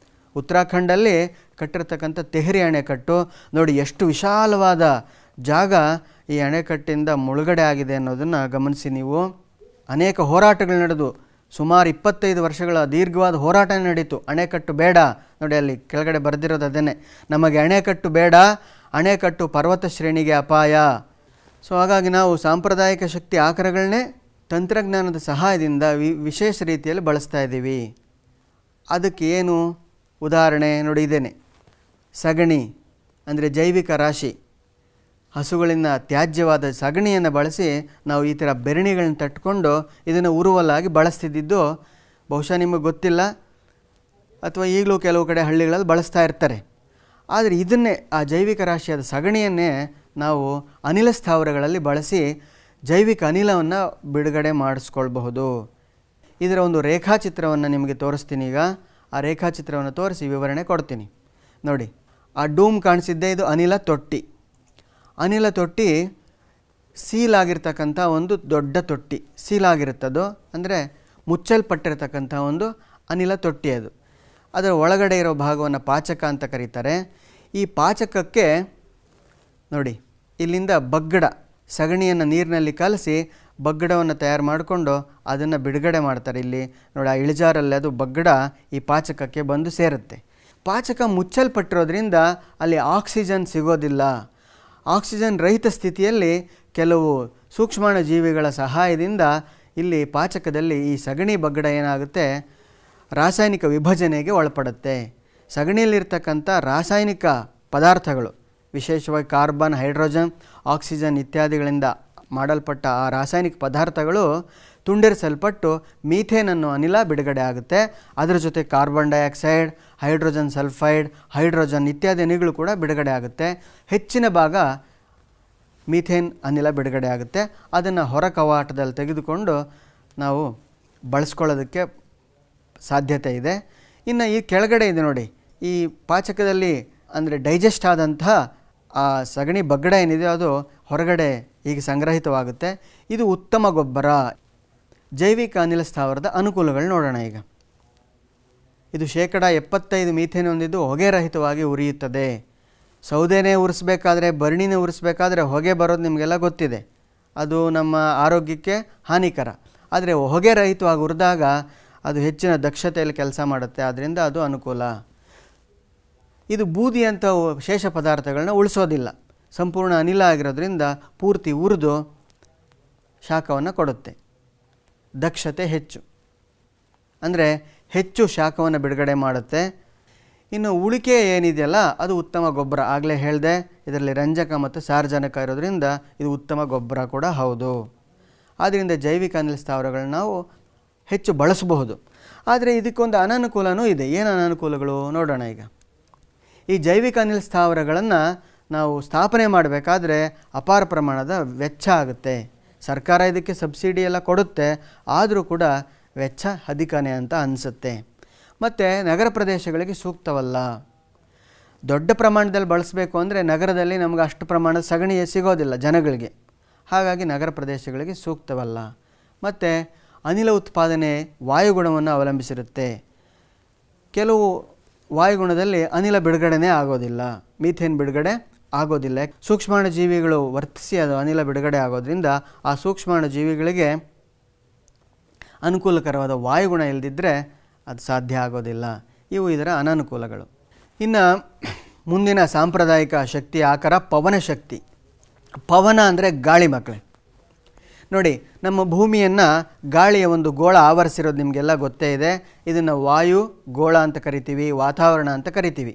ಉತ್ತರಾಖಂಡಲ್ಲಿ ಕಟ್ಟಿರ್ತಕ್ಕಂಥ ತೆಹ್ರಿ ಅಣೆಕಟ್ಟು ನೋಡಿ, ಎಷ್ಟು ವಿಶಾಲವಾದ ಜಾಗ ಈ ಅಣೆಕಟ್ಟಿಂದ ಮುಳುಗಡೆ ಆಗಿದೆ ಅನ್ನೋದನ್ನು ಗಮನಿಸಿ ನೀವು. ಅನೇಕ ಹೋರಾಟಗಳು ನಡೆದು ಸುಮಾರು 25 ವರ್ಷಗಳ ದೀರ್ಘವಾದ ಹೋರಾಟ ನಡೀತು. ಅಣೆಕಟ್ಟು ಬೇಡ, ನೋಡಿ ಅಲ್ಲಿ ಕೆಳಗಡೆ ಬರೆದಿರೋದು ಅದನ್ನೇ, ನಮಗೆ ಅಣೆಕಟ್ಟು ಬೇಡ, ಅಣೆಕಟ್ಟು ಪರ್ವತ ಶ್ರೇಣಿಗೆ ಅಪಾಯ. ಸೊ ಹಾಗಾಗಿ ನಾವು ಸಾಂಪ್ರದಾಯಿಕ ಶಕ್ತಿ ಆಕರಗಳನ್ನೇ ತಂತ್ರಜ್ಞಾನದ ಸಹಾಯದಿಂದ ವಿಶೇಷ ರೀತಿಯಲ್ಲಿ ಬಳಸ್ತಾ ಇದ್ದೀವಿ. ಅದಕ್ಕೆ ಏನು ಉದಾಹರಣೆ ನೋಡಿ, ಇದೇನೆ ಸಗಣಿ ಅಂದರೆ ಜೈವಿಕ ರಾಶಿ. ಹಸುಗಳಿಂದ ತ್ಯಾಜ್ಯವಾದ ಸಗಣಿಯನ್ನು ಬಳಸಿ ನಾವು ಈ ಥರ ಬೆರಣಿಗಳನ್ನ ತಟ್ಕೊಂಡು ಇದನ್ನು ಉರುವಲಾಗಿ ಬಳಸ್ತಿದ್ದಿದ್ದು ಬಹುಶಃ ನಿಮಗೆ ಗೊತ್ತಿಲ್ಲ, ಅಥವಾ ಈಗಲೂ ಕೆಲವು ಕಡೆ ಹಳ್ಳಿಗಳಲ್ಲಿ ಬಳಸ್ತಾ ಇರ್ತಾರೆ. ಆದರೆ ಇದನ್ನೇ, ಆ ಜೈವಿಕ ರಾಶಿಯಾದ ಸಗಣಿಯನ್ನೇ ನಾವು ಅನಿಲ ಸ್ಥಾವರಗಳಲ್ಲಿ ಬಳಸಿ ಜೈವಿಕ ಅನಿಲವನ್ನು ಬಿಡುಗಡೆ ಮಾಡಿಸ್ಕೊಳ್ಬಹುದು. ಇದರ ಒಂದು ರೇಖಾಚಿತ್ರವನ್ನು ನಿಮಗೆ ತೋರಿಸ್ತೀನಿ ಈಗ. ಆ ರೇಖಾಚಿತ್ರವನ್ನು ತೋರಿಸಿ ವಿವರಣೆ ಕೊಡ್ತೀನಿ ನೋಡಿ. ಆ ಡೂಮ್ ಕಾಣಿಸಿದ್ದೆ, ಇದು ಅನಿಲ ತೊಟ್ಟಿ. ಅನಿಲ ತೊಟ್ಟಿ ಸೀಲಾಗಿರ್ತಕ್ಕಂಥ ಒಂದು ದೊಡ್ಡ ತೊಟ್ಟಿ. ಸೀಲಾಗಿರುತ್ತದು ಅಂದರೆ ಮುಚ್ಚಲ್ಪಟ್ಟಿರ್ತಕ್ಕಂಥ ಒಂದು ಅನಿಲ ತೊಟ್ಟಿ ಅದು. ಅದರ ಒಳಗಡೆ ಇರೋ ಭಾಗವನ್ನು ಪಾಚಕ ಅಂತ ಕರೀತಾರೆ. ಈ ಪಾಚಕಕ್ಕೆ ನೋಡಿ, ಇಲ್ಲಿಂದ ಬಗ್ಗಡ, ಸಗಣಿಯನ್ನು ನೀರಿನಲ್ಲಿ ಕಲಸಿ ಬಗ್ಗಡವನ್ನು ತಯಾರು ಮಾಡಿಕೊಂಡು ಅದನ್ನು ಬಿಡುಗಡೆ ಮಾಡ್ತಾರೆ. ಇಲ್ಲಿ ನೋಡಿ, ಆ ಇಳಿಜಾರಲ್ಲಿ ಅದು ಬಗ್ಗಡ ಈ ಪಾಚಕಕ್ಕೆ ಬಂದು ಸೇರುತ್ತೆ. ಪಾಚಕ ಮುಚ್ಚಲ್ಪಟ್ಟಿರೋದ್ರಿಂದ ಅಲ್ಲಿ ಆಕ್ಸಿಜನ್ ಸಿಗೋದಿಲ್ಲ. ಆಕ್ಸಿಜನ್ ರಹಿತ ಸ್ಥಿತಿಯಲ್ಲಿ ಕೆಲವು ಸೂಕ್ಷ್ಮಾಣು ಜೀವಿಗಳ ಸಹಾಯದಿಂದ ಇಲ್ಲಿ ಪಾಚಕದಲ್ಲಿ ಈ ಸಗಣಿ ಬಗ್ಗಡ ಏನಾಗುತ್ತೆ, ರಾಸಾಯನಿಕ ವಿಭಜನೆಗೆ ಒಳಪಡುತ್ತೆ. ಸಗಣಿಯಲ್ಲಿರ್ತಕ್ಕಂಥ ರಾಸಾಯನಿಕ ಪದಾರ್ಥಗಳು, ವಿಶೇಷವಾಗಿ ಕಾರ್ಬನ್, ಹೈಡ್ರೋಜನ್, ಆಕ್ಸಿಜನ್ ಇತ್ಯಾದಿಗಳಿಂದ ಮಾಡಲ್ಪಟ್ಟ ಆ ರಾಸಾಯನಿಕ ಪದಾರ್ಥಗಳು ತುಂಡರಿಸಲ್ಪಟ್ಟು ಮೀಥೇನ್ ಅನ್ನೋ ಅನಿಲ ಬಿಡುಗಡೆ ಆಗುತ್ತೆ. ಅದರ ಜೊತೆ carbon dioxide, hydrogen sulphide, hydrogen ಇತ್ಯಾದಿ ಅನಿಲಗಳು ಕೂಡ ಬಿಡುಗಡೆ ಆಗುತ್ತೆ. ಹೆಚ್ಚಿನ ಭಾಗ ಮೀಥೇನ್ ಅನಿಲ ಬಿಡುಗಡೆ ಆಗುತ್ತೆ. ಅದನ್ನು ಹೊರ ಕವಾಟದಲ್ಲಿ ತೆಗೆದುಕೊಂಡು ನಾವು ಬಳಸ್ಕೊಳ್ಳೋದಕ್ಕೆ ಸಾಧ್ಯತೆ ಇದೆ. ಇನ್ನು ಈ ಕೆಳಗಡೆ ಇದೆ ನೋಡಿ, ಈ ಪಾಚಕದಲ್ಲಿ ಅಂದರೆ ಡೈಜೆಸ್ಟ್ ಆದಂತಹ ಆ ಸಗಣಿ ಬಗ್ಗಡ ಏನಿದೆ ಅದು ಹೊರಗಡೆ ಹೀಗೆ ಸಂಗ್ರಹಿತವಾಗುತ್ತೆ. ಇದು ಉತ್ತಮ ಗೊಬ್ಬರ. ಜೈವಿಕ ಅನಿಲ ಸ್ಥಾವರದ ಅನುಕೂಲಗಳು ನೋಡೋಣ ಈಗ. ಇದು 75% ಮೀಥೇನ್ ಹೊಂದಿದ್ದು ಹೊಗೆ ರಹಿತವಾಗಿ ಉರಿಯುತ್ತದೆ. ಸೌದೆನೇ ಉರಿಸಬೇಕಾದ್ರೆ, ಬರಣಿನೇ ಉರಿಸಬೇಕಾದ್ರೆ ಹೊಗೆ ಬರೋದು ನಿಮಗೆಲ್ಲ ಗೊತ್ತಿದೆ, ಅದು ನಮ್ಮ ಆರೋಗ್ಯಕ್ಕೆ ಹಾನಿಕರ. ಆದರೆ ಹೊಗೆ ರಹಿತವಾಗಿ ಉರಿದಾಗ ಅದು ಹೆಚ್ಚಿನ ದಕ್ಷತೆಯಲ್ಲಿ ಕೆಲಸ ಮಾಡುತ್ತೆ, ಆದ್ದರಿಂದ ಅದು ಅನುಕೂಲ. ಇದು ಬೂದಿ ಅಂತ ಶೇಷ ಪದಾರ್ಥಗಳನ್ನ ಉಳಿಸೋದಿಲ್ಲ, ಸಂಪೂರ್ಣ ಅನಿಲ ಆಗಿರೋದ್ರಿಂದ ಪೂರ್ತಿ ಉರಿದು ಶಾಖವನ್ನು ಕೊಡುತ್ತೆ. ದಕ್ಷತೆ ಹೆಚ್ಚು, ಅಂದರೆ ಹೆಚ್ಚು ಶಾಖವನ್ನು ಬಿಡುಗಡೆ ಮಾಡುತ್ತೆ. ಇನ್ನು ಉಳಿಕೆ ಏನಿದೆಯಲ್ಲ ಅದು ಉತ್ತಮ ಗೊಬ್ಬರ. ಆಗಲೇ ಹೇಳಿದೆ, ಇದರಲ್ಲಿ ರಂಜಕ ಮತ್ತು ಸಾರಜನಕ ಇರೋದ್ರಿಂದ ಇದು ಉತ್ತಮ ಗೊಬ್ಬರ ಕೂಡ ಹೌದು. ಆದ್ದರಿಂದ ಜೈವಿಕ ಅನಿಲ ಸ್ಥಾವರಗಳನ್ನ ನಾವು ಹೆಚ್ಚು ಬಳಸಬಹುದು. ಆದರೆ ಇದಕ್ಕೊಂದು ಅನನುಕೂಲನೂ ಇದೆ. ಏನು ಅನನುಕೂಲಗಳು ನೋಡೋಣ ಈಗ. ಈ ಜೈವಿಕ ಅನಿಲ ಸ್ಥಾವರಗಳನ್ನು ನಾವು ಸ್ಥಾಪನೆ ಮಾಡಬೇಕಾದ್ರೆ ಅಪಾರ ಪ್ರಮಾಣದ ವೆಚ್ಚ ಆಗುತ್ತೆ. ಸರ್ಕಾರ ಇದಕ್ಕೆ ಸಬ್ಸಿಡಿ ಎಲ್ಲ ಕೊಡುತ್ತೆ, ಆದರೂ ಕೂಡ ವೆಚ್ಚ ಅಧಿಕನೇ ಅಂತ ಅನಿಸುತ್ತೆ. ಮತ್ತು ನಗರ ಪ್ರದೇಶಗಳಿಗೆ ಸೂಕ್ತವಲ್ಲ. ದೊಡ್ಡ ಪ್ರಮಾಣದಲ್ಲಿ ಬಳಸಬೇಕು ಅಂದರೆ ನಗರದಲ್ಲಿ ನಮಗೆ ಅಷ್ಟು ಪ್ರಮಾಣದ ಸಗಣಿ ಸಿಗೋದಿಲ್ಲ ಜನಗಳಿಗೆ, ಹಾಗಾಗಿ ನಗರ ಪ್ರದೇಶಗಳಿಗೆ ಸೂಕ್ತವಲ್ಲ. ಮತ್ತು ಅನಿಲ ಉತ್ಪಾದನೆ ವಾಯುಗುಣವನ್ನು ಅವಲಂಬಿಸಿರುತ್ತೆ. ಕೆಲವು ವಾಯುಗುಣದಲ್ಲಿ ಅನಿಲ ಬಿಡುಗಡೆನೇ ಆಗೋದಿಲ್ಲ, ಮೀಥೇನ್ ಬಿಡುಗಡೆ ಆಗೋದಿಲ್ಲ. ಸೂಕ್ಷ್ಮಾಣು ಜೀವಿಗಳು ವರ್ತಿಸಿ ಅದು ಅನಿಲ ಬಿಡುಗಡೆ ಆಗೋದ್ರಿಂದ ಆ ಸೂಕ್ಷ್ಮಾಣು ಜೀವಿಗಳಿಗೆ ಅನುಕೂಲಕರವಾದ ವಾಯುಗುಣ ಇಲ್ಲದಿದ್ದರೆ ಅದು ಸಾಧ್ಯ ಆಗೋದಿಲ್ಲ. ಇವು ಇದರ ಅನನುಕೂಲಗಳು. ಇನ್ನು ಮುಂದಿನ ಸಾಂಪ್ರದಾಯಿಕ ಶಕ್ತಿ ಆಕಾರ ಪವನ ಶಕ್ತಿ. ಪವನ ಅಂದರೆ ಗಾಳಿ ಮಕ್ಕಳೇ. ನೋಡಿ, ನಮ್ಮ ಭೂಮಿಯನ್ನು ಗಾಳಿಯ ಒಂದು ಗೋಳ ಆವರಿಸಿರೋದು ನಿಮಗೆಲ್ಲ ಗೊತ್ತೇ ಇದೆ. ಇದನ್ನು ವಾಯು ಗೋಳ ಅಂತ ಕರಿತೀವಿ, ವಾತಾವರಣ ಅಂತ ಕರಿತೀವಿ.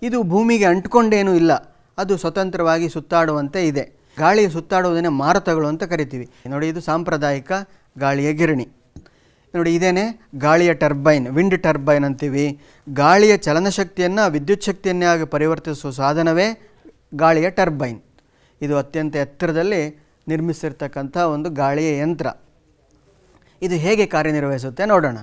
ಇದು ಭೂಮಿಗೆ ಅಂಟ್ಕೊಂಡೇನೂ ಇಲ್ಲ, ಅದು ಸ್ವತಂತ್ರವಾಗಿ ಸುತ್ತಾಡುವಂತೆ ಇದೆ. ಗಾಳಿ ಸುತ್ತಾಡುವುದನ್ನೇ ಮಾರುತಗಳು ಅಂತ ಕರಿತೀವಿ. ನೋಡಿ, ಇದು ಸಾಂಪ್ರದಾಯಿಕ ಗಾಳಿಯ ಗಿರಣಿ. ನೋಡಿ, ಇದೇನೆ ಗಾಳಿಯ ಟರ್ಬೈನ್, ವಿಂಡ್ ಟರ್ಬೈನ್ ಅಂತೀವಿ. ಗಾಳಿಯ ಚಲನಶಕ್ತಿಯನ್ನು ವಿದ್ಯುತ್ ಶಕ್ತಿಯನ್ನಾಗಿ ಪರಿವರ್ತಿಸುವ ಸಾಧನವೇ ಗಾಳಿಯ ಟರ್ಬೈನ್. ಇದು ಅತ್ಯಂತ ಎತ್ತರದಲ್ಲಿ ನಿರ್ಮಿಸಿರ್ತಕ್ಕಂಥ ಒಂದು ಗಾಳಿಯ ಯಂತ್ರ. ಇದು ಹೇಗೆ ಕಾರ್ಯನಿರ್ವಹಿಸುತ್ತೆ ನೋಡೋಣ.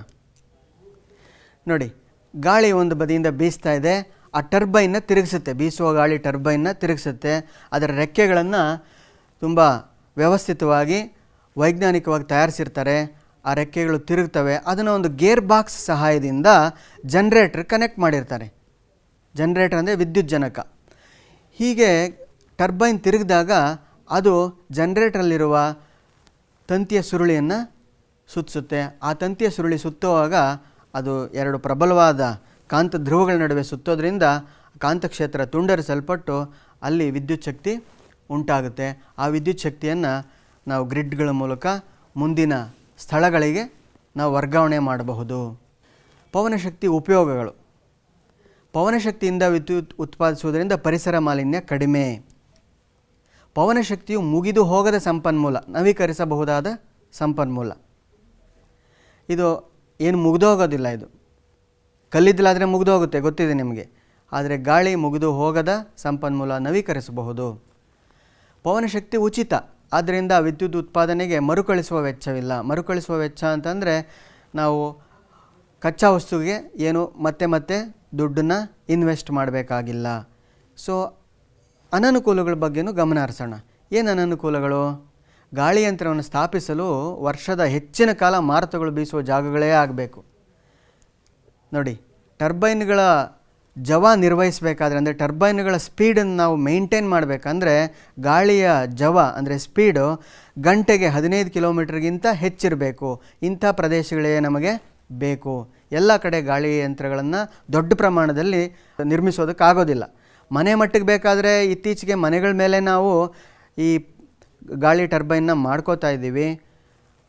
ನೋಡಿ, ಗಾಳಿ ಒಂದು ಬದಿಯಿಂದ ಬೀಸ್ತಾ ಇದೆ, ಆ ಟರ್ಬೈನ್ನ ತಿರುಗಿಸುತ್ತೆ, ಬೀಸುವ ಗಾಳಿ ಟರ್ಬೈನ್ನ ತಿರುಗಿಸುತ್ತೆ. ಅದರ ರೆಕ್ಕೆಗಳನ್ನು ತುಂಬ ವ್ಯವಸ್ಥಿತವಾಗಿ ವೈಜ್ಞಾನಿಕವಾಗಿ ತಯಾರಿಸಿರ್ತಾರೆ. ಆ ರೆಕ್ಕೆಗಳು ತಿರುಗ್ತವೆ. ಅದನ್ನು ಒಂದು ಗೇರ್ ಬಾಕ್ಸ್ ಸಹಾಯದಿಂದ ಜನ್ರೇಟರ್ ಕನೆಕ್ಟ್ ಮಾಡಿರ್ತಾರೆ. ಜನ್ರೇಟರ್ ಅಂದರೆ ವಿದ್ಯುತ್ ಜನಕ. ಹೀಗೆ ಟರ್ಬೈನ್ ತಿರುಗಿದಾಗ ಅದು ಜನ್ರೇಟ್ರಲ್ಲಿರುವ ತಂತಿಯ ಸುರುಳಿಯನ್ನು ಸುತ್ತಿಸುತ್ತೆ. ಆ ತಂತಿಯ ಸುರುಳಿ ಸುತ್ತುವಾಗ ಅದು ಎರಡು ಪ್ರಬಲವಾದ ಕಾಂತ ಧ್ರುವಗಳ ನಡುವೆ ಸುತ್ತೋದ್ರಿಂದ ಕಾಂತಕ್ಷೇತ್ರ ತುಂಡರಿಸಲ್ಪಟ್ಟು ಅಲ್ಲಿ ವಿದ್ಯುತ್ ಶಕ್ತಿ ಉಂಟಾಗುತ್ತೆ. ಆ ವಿದ್ಯುತ್ ಶಕ್ತಿಯನ್ನು ನಾವು ಗ್ರಿಡ್ಗಳ ಮೂಲಕ ಮುಂದಿನ ಸ್ಥಳಗಳಿಗೆ ನಾವು ವರ್ಗಾವಣೆ ಮಾಡಬಹುದು. ಪವನಶಕ್ತಿ ಉಪಯೋಗಗಳು. ಪವನಶಕ್ತಿಯಿಂದ ವಿದ್ಯುತ್ ಉತ್ಪಾದಿಸುವುದರಿಂದ ಪರಿಸರ ಮಾಲಿನ್ಯ ಕಡಿಮೆ. ಪವನಶಕ್ತಿಯು ಮುಗಿದು ಹೋಗದ ಸಂಪನ್ಮೂಲ, ನವೀಕರಿಸಬಹುದಾದ ಸಂಪನ್ಮೂಲ. ಇದು ಏನು ಮುಗಿದೋಗೋದಿಲ್ಲ, ಇದು ಕಲ್ಲಿದ್ದಲಾದರೆ ಮುಗಿದೋಗುತ್ತೆ, ಗೊತ್ತಿದೆ ನಿಮಗೆ. ಆದರೆ ಗಾಳಿ ಮುಗಿದು ಹೋಗದ ಸಂಪನ್ಮೂಲ, ನವೀಕರಿಸಬಹುದು. ಪವನಶಕ್ತಿ ಉಚಿತ, ಆದ್ದರಿಂದ ವಿದ್ಯುತ್ ಉತ್ಪಾದನೆಗೆ ಮರುಕಳಿಸುವ ವೆಚ್ಚವಿಲ್ಲ. ಮರುಕಳಿಸುವ ವೆಚ್ಚ ಅಂತಂದರೆ ನಾವು ಕಚ್ಚಾ ವಸ್ತುವಿಗೆ ಏನು ಮತ್ತೆ ದುಡ್ಡನ್ನು ಇನ್ವೆಸ್ಟ್ ಮಾಡಬೇಕಾಗಿಲ್ಲ. ಸೊ ಅನನುಕೂಲಗಳ ಬಗ್ಗೆನೂ ಗಮನ ಹರಿಸೋಣ. ಏನು ಅನನುಕೂಲಗಳು? ಗಾಳಿ ಯಂತ್ರವನ್ನು ಸ್ಥಾಪಿಸಲು ವರ್ಷದ ಹೆಚ್ಚಿನ ಕಾಲ ಮಾರುತಗಳು ಬೀಸುವ ಜಾಗಗಳೇ ಆಗಬೇಕು. ನೋಡಿ, ಟರ್ಬೈನ್ಗಳ ಜವ ನಿರ್ವಹಿಸಬೇಕಾದ್ರೆ, ಅಂದರೆ ಟರ್ಬೈನ್ಗಳ ಸ್ಪೀಡನ್ನು ನಾವು ಮೇಂಟೈನ್ ಮಾಡಬೇಕಂದ್ರೆ ಗಾಳಿಯ ಜವ ಅಂದರೆ ಸ್ಪೀಡು ಗಂಟೆಗೆ 15 ಕಿಲೋಮೀಟರ್ಗಿಂತ ಹೆಚ್ಚಿರಬೇಕು. ಇಂಥ ಪ್ರದೇಶಗಳೇ ನಮಗೆ ಬೇಕು. ಎಲ್ಲ ಕಡೆ ಗಾಳಿ ಯಂತ್ರಗಳನ್ನು ದೊಡ್ಡ ಪ್ರಮಾಣದಲ್ಲಿ ನಿರ್ಮಿಸೋದಕ್ಕಾಗೋದಿಲ್ಲ. ಮನೆ ಮಟ್ಟಿಗೆ ಬೇಕಾದರೆ ಇತ್ತೀಚೆಗೆ ಮನೆಗಳ ಮೇಲೆ ನಾವು ಈ ಗಾಳಿ ಟರ್ಬೈನ್ನ ಮಾಡ್ಕೋತಾ ಇದ್ದೀವಿ.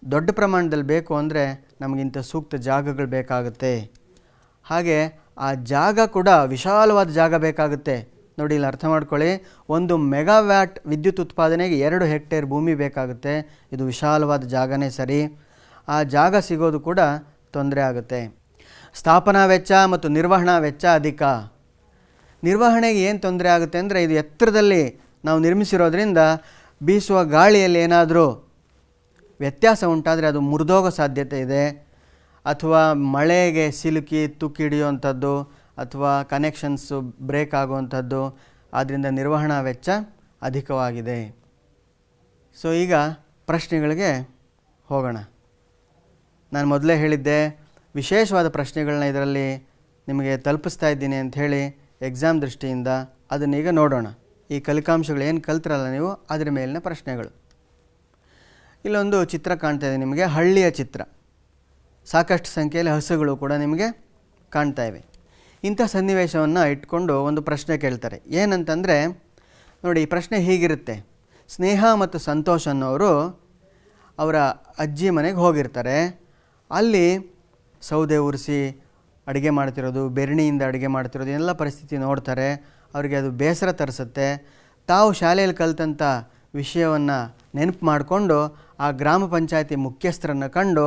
ದೊಡ್ಡ ಪ್ರಮಾಣದಲ್ಲಿ ಬೇಕು ಅಂದರೆ ನಮಗಿಂತ ಸೂಕ್ತ ಜಾಗಗಳು ಬೇಕಾಗುತ್ತೆ. ಹಾಗೆ ಆ ಜಾಗ ಕೂಡ ವಿಶಾಲವಾದ ಜಾಗ ಬೇಕಾಗುತ್ತೆ. ನೋಡಿ, ಇಲ್ಲಿ ಅರ್ಥ ಮಾಡ್ಕೊಳ್ಳಿ, 1 ಮೆಗಾವ್ಯಾಟ್ ವಿದ್ಯುತ್ ಉತ್ಪಾದನೆಗೆ 2 ಹೆಕ್ಟೇರ್ ಭೂಮಿ ಬೇಕಾಗುತ್ತೆ. ಇದು ವಿಶಾಲವಾದ ಜಾಗನೇ ಸರಿ. ಆ ಜಾಗ ಸಿಗೋದು ಕೂಡ ತೊಂದರೆ ಆಗುತ್ತೆ. ಸ್ಥಾಪನಾ ವೆಚ್ಚ ಮತ್ತು ನಿರ್ವಹಣಾ ವೆಚ್ಚ ಅಧಿಕ. ನಿರ್ವಹಣೆಗೆ ಏನು ತೊಂದರೆ ಆಗುತ್ತೆ ಅಂದರೆ ಇದು ಎತ್ತರದಲ್ಲಿ ನಾವು ನಿರ್ಮಿಸಿರೋದ್ರಿಂದ ಬೀಸುವ ಗಾಳಿಯಲ್ಲಿ ಏನಾದರೂ ವ್ಯತ್ಯಾಸ ಉಂಟಾದರೆ ಅದು ಮುರಿದೋಗೋ ಸಾಧ್ಯತೆ ಇದೆ, ಅಥವಾ ಮಳೆಗೆ ಸಿಲುಕಿ ತುಕ್ಕು ಹಿಡಿಯುವಂಥದ್ದು, ಅಥವಾ ಕನೆಕ್ಷನ್ಸು ಬ್ರೇಕ್ ಆಗುವಂಥದ್ದು. ಆದ್ದರಿಂದ ನಿರ್ವಹಣಾ ವೆಚ್ಚ ಅಧಿಕವಾಗಿದೆ. ಸೊ ಈಗ ಪ್ರಶ್ನೆಗಳಿಗೆ ಹೋಗೋಣ. ನಾನು ಮೊದಲೇ ಹೇಳಿದ್ದೆ ವಿಶೇಷವಾದ ಪ್ರಶ್ನೆಗಳನ್ನ ಇದರಲ್ಲಿ ನಿಮಗೆ ತಲುಪಿಸ್ತಾ ಇದ್ದೀನಿ ಅಂಥೇಳಿ ಎಕ್ಸಾಮ್ ದೃಷ್ಟಿಯಿಂದ. ಅದನ್ನೀಗ ನೋಡೋಣ. ಈ ಕಲಿಕಾಂಶಗಳು ಏನು ಕಲ್ತಿರಲ್ಲ ನೀವು, ಅದರ ಮೇಲಿನ ಪ್ರಶ್ನೆಗಳು. ಇಲ್ಲೊಂದು ಚಿತ್ರ ಕಾಣ್ತಾ ಇದೆ ನಿಮಗೆ, ಹಳ್ಳಿಯ ಚಿತ್ರ. ಸಾಕಷ್ಟು ಸಂಖ್ಯೆಯಲ್ಲಿ ಹಸುಗಳು ಕೂಡ ನಿಮಗೆ ಕಾಣ್ತಾ ಇವೆ. ಇಂಥ ಸನ್ನಿವೇಶವನ್ನು ಇಟ್ಕೊಂಡು ಒಂದು ಪ್ರಶ್ನೆ ಕೇಳ್ತಾರೆ. ಏನಂತಂದರೆ ನೋಡಿ, ಈ ಪ್ರಶ್ನೆ ಹೀಗಿರುತ್ತೆ. ಸ್ನೇಹ ಮತ್ತು ಸಂತೋಷ್ ಅನ್ನೋರು ಅವರ ಅಜ್ಜಿ ಮನೆಗೆ ಹೋಗಿರ್ತಾರೆ. ಅಲ್ಲಿ ಸೌದೆ ಉರಿಸಿ ಅಡುಗೆ ಮಾಡ್ತಿರೋದು, ಬೆರಣಿಯಿಂದ ಅಡುಗೆ ಮಾಡ್ತಿರೋದು ಎಲ್ಲ ಪರಿಸ್ಥಿತಿ ನೋಡ್ತಾರೆ. ಅವರಿಗೆ ಅದು ಬೇಸರ ತರಿಸುತ್ತೆ. ತಾವು ಶಾಲೆಯಲ್ಲಿ ಕಲಿತಂಥ ವಿಷಯವನ್ನು ನೆನಪು ಮಾಡಿಕೊಂಡು ಆ ಗ್ರಾಮ ಪಂಚಾಯತಿ ಮುಖ್ಯಸ್ಥರನ್ನು ಕಂಡು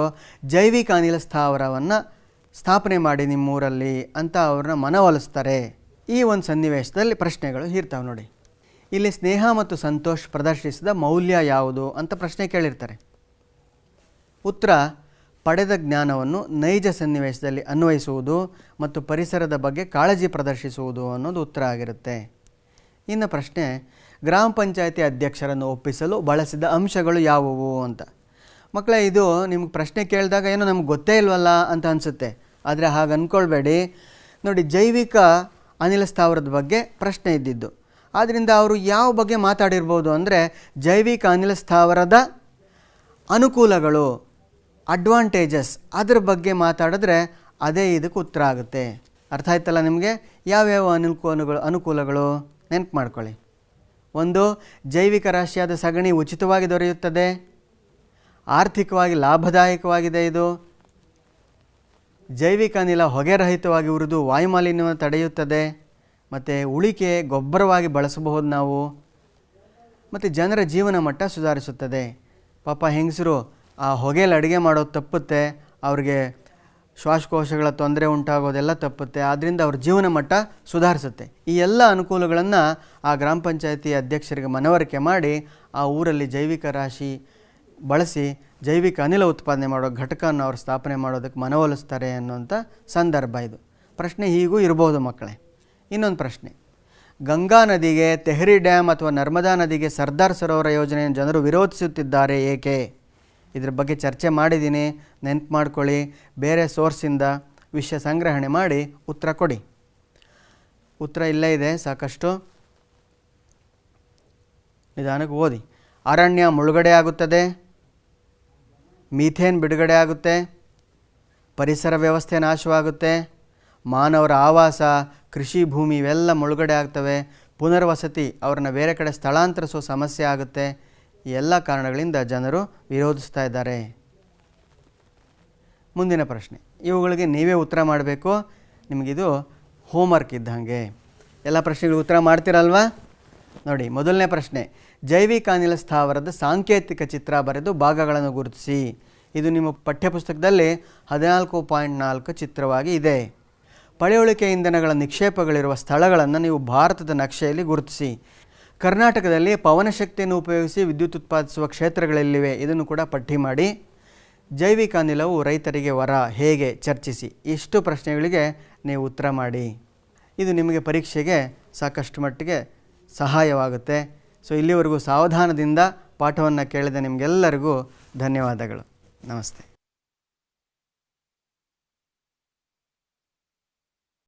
ಜೈವಿಕ ಅನಿಲ ಸ್ಥಾವರವನ್ನು ಸ್ಥಾಪನೆ ಮಾಡಿ ನಿಮ್ಮೂರಲ್ಲಿ ಅಂತ ಅವ್ರನ್ನ ಮನವೊಲಿಸ್ತಾರೆ. ಈ ಒಂದು ಸನ್ನಿವೇಶದಲ್ಲಿ ಪ್ರಶ್ನೆಗಳು ಇರ್ತಾವೆ ನೋಡಿ. ಇಲ್ಲಿ ಸ್ನೇಹ ಮತ್ತು ಸಂತೋಷ್ ಪ್ರದರ್ಶಿಸಿದ ಮೌಲ್ಯ ಯಾವುದು ಅಂತ ಪ್ರಶ್ನೆ ಕೇಳಿರ್ತಾರೆ. ಉತ್ತರ ಪಡೆದ ಜ್ಞಾನವನ್ನು ನೈಜ ಸನ್ನಿವೇಶದಲ್ಲಿ ಅನ್ವಯಿಸುವುದು ಮತ್ತು ಪರಿಸರದ ಬಗ್ಗೆ ಕಾಳಜಿ ಪ್ರದರ್ಶಿಸುವುದು ಅನ್ನೋದು ಉತ್ತರ ಆಗಿರುತ್ತೆ. ಇನ್ನು ಪ್ರಶ್ನೆ, ಗ್ರಾಮ ಪಂಚಾಯತಿ ಅಧ್ಯಕ್ಷರನ್ನು ಒಪ್ಪಿಸಲು ಬಳಸಿದ ಅಂಶಗಳು ಯಾವುವು ಅಂತ. ಮಕ್ಕಳೇ, ಇದು ನಿಮ್ಗೆ ಪ್ರಶ್ನೆ ಕೇಳಿದಾಗ ಏನೋ ನಮ್ಗೆ ಗೊತ್ತೇ ಇಲ್ವಲ್ಲ ಅಂತ ಅನಿಸುತ್ತೆ. ಆದರೆ ಹಾಗೆ ಅಂದ್ಕೊಳ್ಬೇಡಿ. ನೋಡಿ, ಜೈವಿಕ ಅನಿಲ ಸ್ಥಾವರದ ಬಗ್ಗೆ ಪ್ರಶ್ನೆ ಇದ್ದಿದ್ದು. ಆದ್ದರಿಂದ ಅವರು ಯಾವ ಬಗ್ಗೆ ಮಾತಾಡಿರ್ಬೋದು ಅಂದರೆ ಜೈವಿಕ ಅನಿಲ ಸ್ಥಾವರದ ಅನುಕೂಲಗಳು, ಅಡ್ವಾಂಟೇಜಸ್, ಅದರ ಬಗ್ಗೆ ಮಾತಾಡಿದ್ರೆ ಅದೇ ಇದಕ್ಕೆ ಉತ್ತರ ಆಗುತ್ತೆ. ಅರ್ಥ ಆಯ್ತಲ್ಲ ನಿಮಗೆ? ಯಾವ್ಯಾವ ಅನುಕೂಲಗಳು ನೆನಪು ಮಾಡ್ಕೊಳ್ಳಿ. ಒಂದು, ಜೈವಿಕ ರಾಶಿಯಾದ ಸಗಣಿ ಉಚಿತವಾಗಿ ದೊರೆಯುತ್ತದೆ. ಆರ್ಥಿಕವಾಗಿ ಲಾಭದಾಯಕವಾಗಿದೆ ಇದು. ಜೈವಿಕ ಅನಿಲ ಹೊಗೆರಹಿತವಾಗಿ ಉರಿದು ವಾಯುಮಾಲಿನ್ಯವನ್ನು ತಡೆಯುತ್ತದೆ. ಮತ್ತು ಉಳಿಕೆ ಗೊಬ್ಬರವಾಗಿ ಬಳಸಬಹುದು ನಾವು. ಮತ್ತು ಜನರ ಜೀವನ ಮಟ್ಟ ಸುಧಾರಿಸುತ್ತದೆ. ಪಾಪ ಹೆಂಗಸರು ಆ ಹೊಗೆಯಲ್ಲಿ ಅಡುಗೆ ಮಾಡೋದು ತಪ್ಪುತ್ತೆ, ಅವ್ರಿಗೆ ಶ್ವಾಸಕೋಶಗಳ ತೊಂದರೆ ಉಂಟಾಗೋದೆಲ್ಲ ತಪ್ಪುತ್ತೆ. ಆದ್ದರಿಂದ ಅವ್ರ ಜೀವನ ಮಟ್ಟ ಸುಧಾರಿಸುತ್ತೆ. ಈ ಎಲ್ಲ ಅನುಕೂಲಗಳನ್ನು ಆ ಗ್ರಾಮ ಪಂಚಾಯತಿ ಅಧ್ಯಕ್ಷರಿಗೆ ಮನವರಿಕೆ ಮಾಡಿ ಆ ಊರಲ್ಲಿ ಜೈವಿಕ ರಾಶಿ ಬಳಸಿ ಜೈವಿಕ ಅನಿಲ ಉತ್ಪಾದನೆ ಮಾಡೋ ಘಟಕವನ್ನು ಅವರು ಸ್ಥಾಪನೆ ಮಾಡೋದಕ್ಕೆ ಮನವೊಲಿಸ್ತಾರೆ ಅನ್ನುವಂಥ ಸಂದರ್ಭ ಇದು. ಪ್ರಶ್ನೆ ಹೀಗೂ ಇರ್ಬೋದು ಮಕ್ಕಳೇ. ಇನ್ನೊಂದು ಪ್ರಶ್ನೆ, ಗಂಗಾ ನದಿಗೆ ತೆಹರಿ ಡ್ಯಾಮ್ ಅಥವಾ ನರ್ಮದಾ ನದಿಗೆ ಸರ್ದಾರ್ ಸರೋವರ ಯೋಜನೆಯನ್ನು ಜನರು ವಿರೋಧಿಸುತ್ತಿದ್ದಾರೆ ಏಕೆ? ಇದ್ರ ಬಗ್ಗೆ ಚರ್ಚೆ ಮಾಡಿದ್ದೀನಿ, ನೆನಪು ಮಾಡ್ಕೊಳ್ಳಿ. ಬೇರೆ ಸೋರ್ಸಿಂದ ವಿಷಯ ಸಂಗ್ರಹಣೆ ಮಾಡಿ ಉತ್ತರ ಕೊಡಿ. ಉತ್ತರ ಇಲ್ಲೇ ಇದೆ ಸಾಕಷ್ಟು, ನಿಧಾನಕ್ಕೆ ಓದಿ. ಅರಣ್ಯ ಮುಳುಗಡೆ ಆಗುತ್ತದೆ, ಮೀಥೇನ್ ಬಿಡುಗಡೆ ಆಗುತ್ತೆ, ಪರಿಸರ ವ್ಯವಸ್ಥೆ ನಾಶವಾಗುತ್ತೆ, ಮಾನವರ ಆವಾಸ, ಕೃಷಿ ಭೂಮಿ ಇವೆಲ್ಲ ಮುಳುಗಡೆ ಆಗ್ತವೆ, ಪುನರ್ವಸತಿ, ಅವ್ರನ್ನ ಬೇರೆ ಕಡೆ ಸ್ಥಳಾಂತರಿಸೋ ಸಮಸ್ಯೆ ಆಗುತ್ತೆ. ಈ ಎಲ್ಲ ಕಾರಣಗಳಿಂದ ಜನರು ವಿರೋಧಿಸ್ತಾ ಇದ್ದಾರೆ. ಮುಂದಿನ ಪ್ರಶ್ನೆ, ಇವುಗಳಿಗೆ ನೀವೇ ಉತ್ತರ ಮಾಡಬೇಕು. ನಿಮಗಿದು ಹೋಮ್ವರ್ಕ್ ಇದ್ದಂಗೆ. ಎಲ್ಲ ಪ್ರಶ್ನೆಗಳಿಗೆ ಉತ್ತರ ಮಾಡ್ತೀರಲ್ವಾ? ನೋಡಿ, ಮೊದಲನೇ ಪ್ರಶ್ನೆ, ಜೈವಿಕ ಅನಿಲ ಸ್ಥಾವರದ ಸಾಂಕೇತಿಕ ಚಿತ್ರ ಬರೆದು ಭಾಗಗಳನ್ನು ಗುರುತಿಸಿ. ಇದು ನಿಮ್ಮ ಪಠ್ಯಪುಸ್ತಕದಲ್ಲಿ 14.4 ಚಿತ್ರವಾಗಿ ಇದೆ. ಪಳೆಯುಳಿಕೆ ಇಂಧನಗಳ ನಿಕ್ಷೇಪಗಳಿರುವ ಸ್ಥಳಗಳನ್ನು ನೀವು ಭಾರತದ ನಕ್ಷೆಯಲ್ಲಿ ಗುರುತಿಸಿ. ಕರ್ನಾಟಕದಲ್ಲಿ ಪವನಶಕ್ತಿಯನ್ನು ಉಪಯೋಗಿಸಿ ವಿದ್ಯುತ್ ಉತ್ಪಾದಿಸುವ ಕ್ಷೇತ್ರಗಳೆಲ್ಲಿವೆ, ಇದನ್ನು ಕೂಡ ಪಟ್ಟಿ ಮಾಡಿ. ಜೈವಿಕ ಅನಿಲವು ರೈತರಿಗೆ ವರ, ಹೇಗೆ ಚರ್ಚಿಸಿ. ಇಷ್ಟು ಪ್ರಶ್ನೆಗಳಿಗೆ ನೀವು ಉತ್ತರ ಮಾಡಿ. ಇದು ನಿಮಗೆ ಪರೀಕ್ಷೆಗೆ ಸಾಕಷ್ಟು ಮಟ್ಟಿಗೆ ಸಹಾಯವಾಗುತ್ತೆ. ಸೊ ಇಲ್ಲಿವರೆಗೂ ಸಾವಧಾನದಿಂದ ಪಾಠವನ್ನು ಕೇಳಿದ ನಿಮಗೆಲ್ಲರಿಗೂ ಧನ್ಯವಾದಗಳು. ನಮಸ್ತೆ.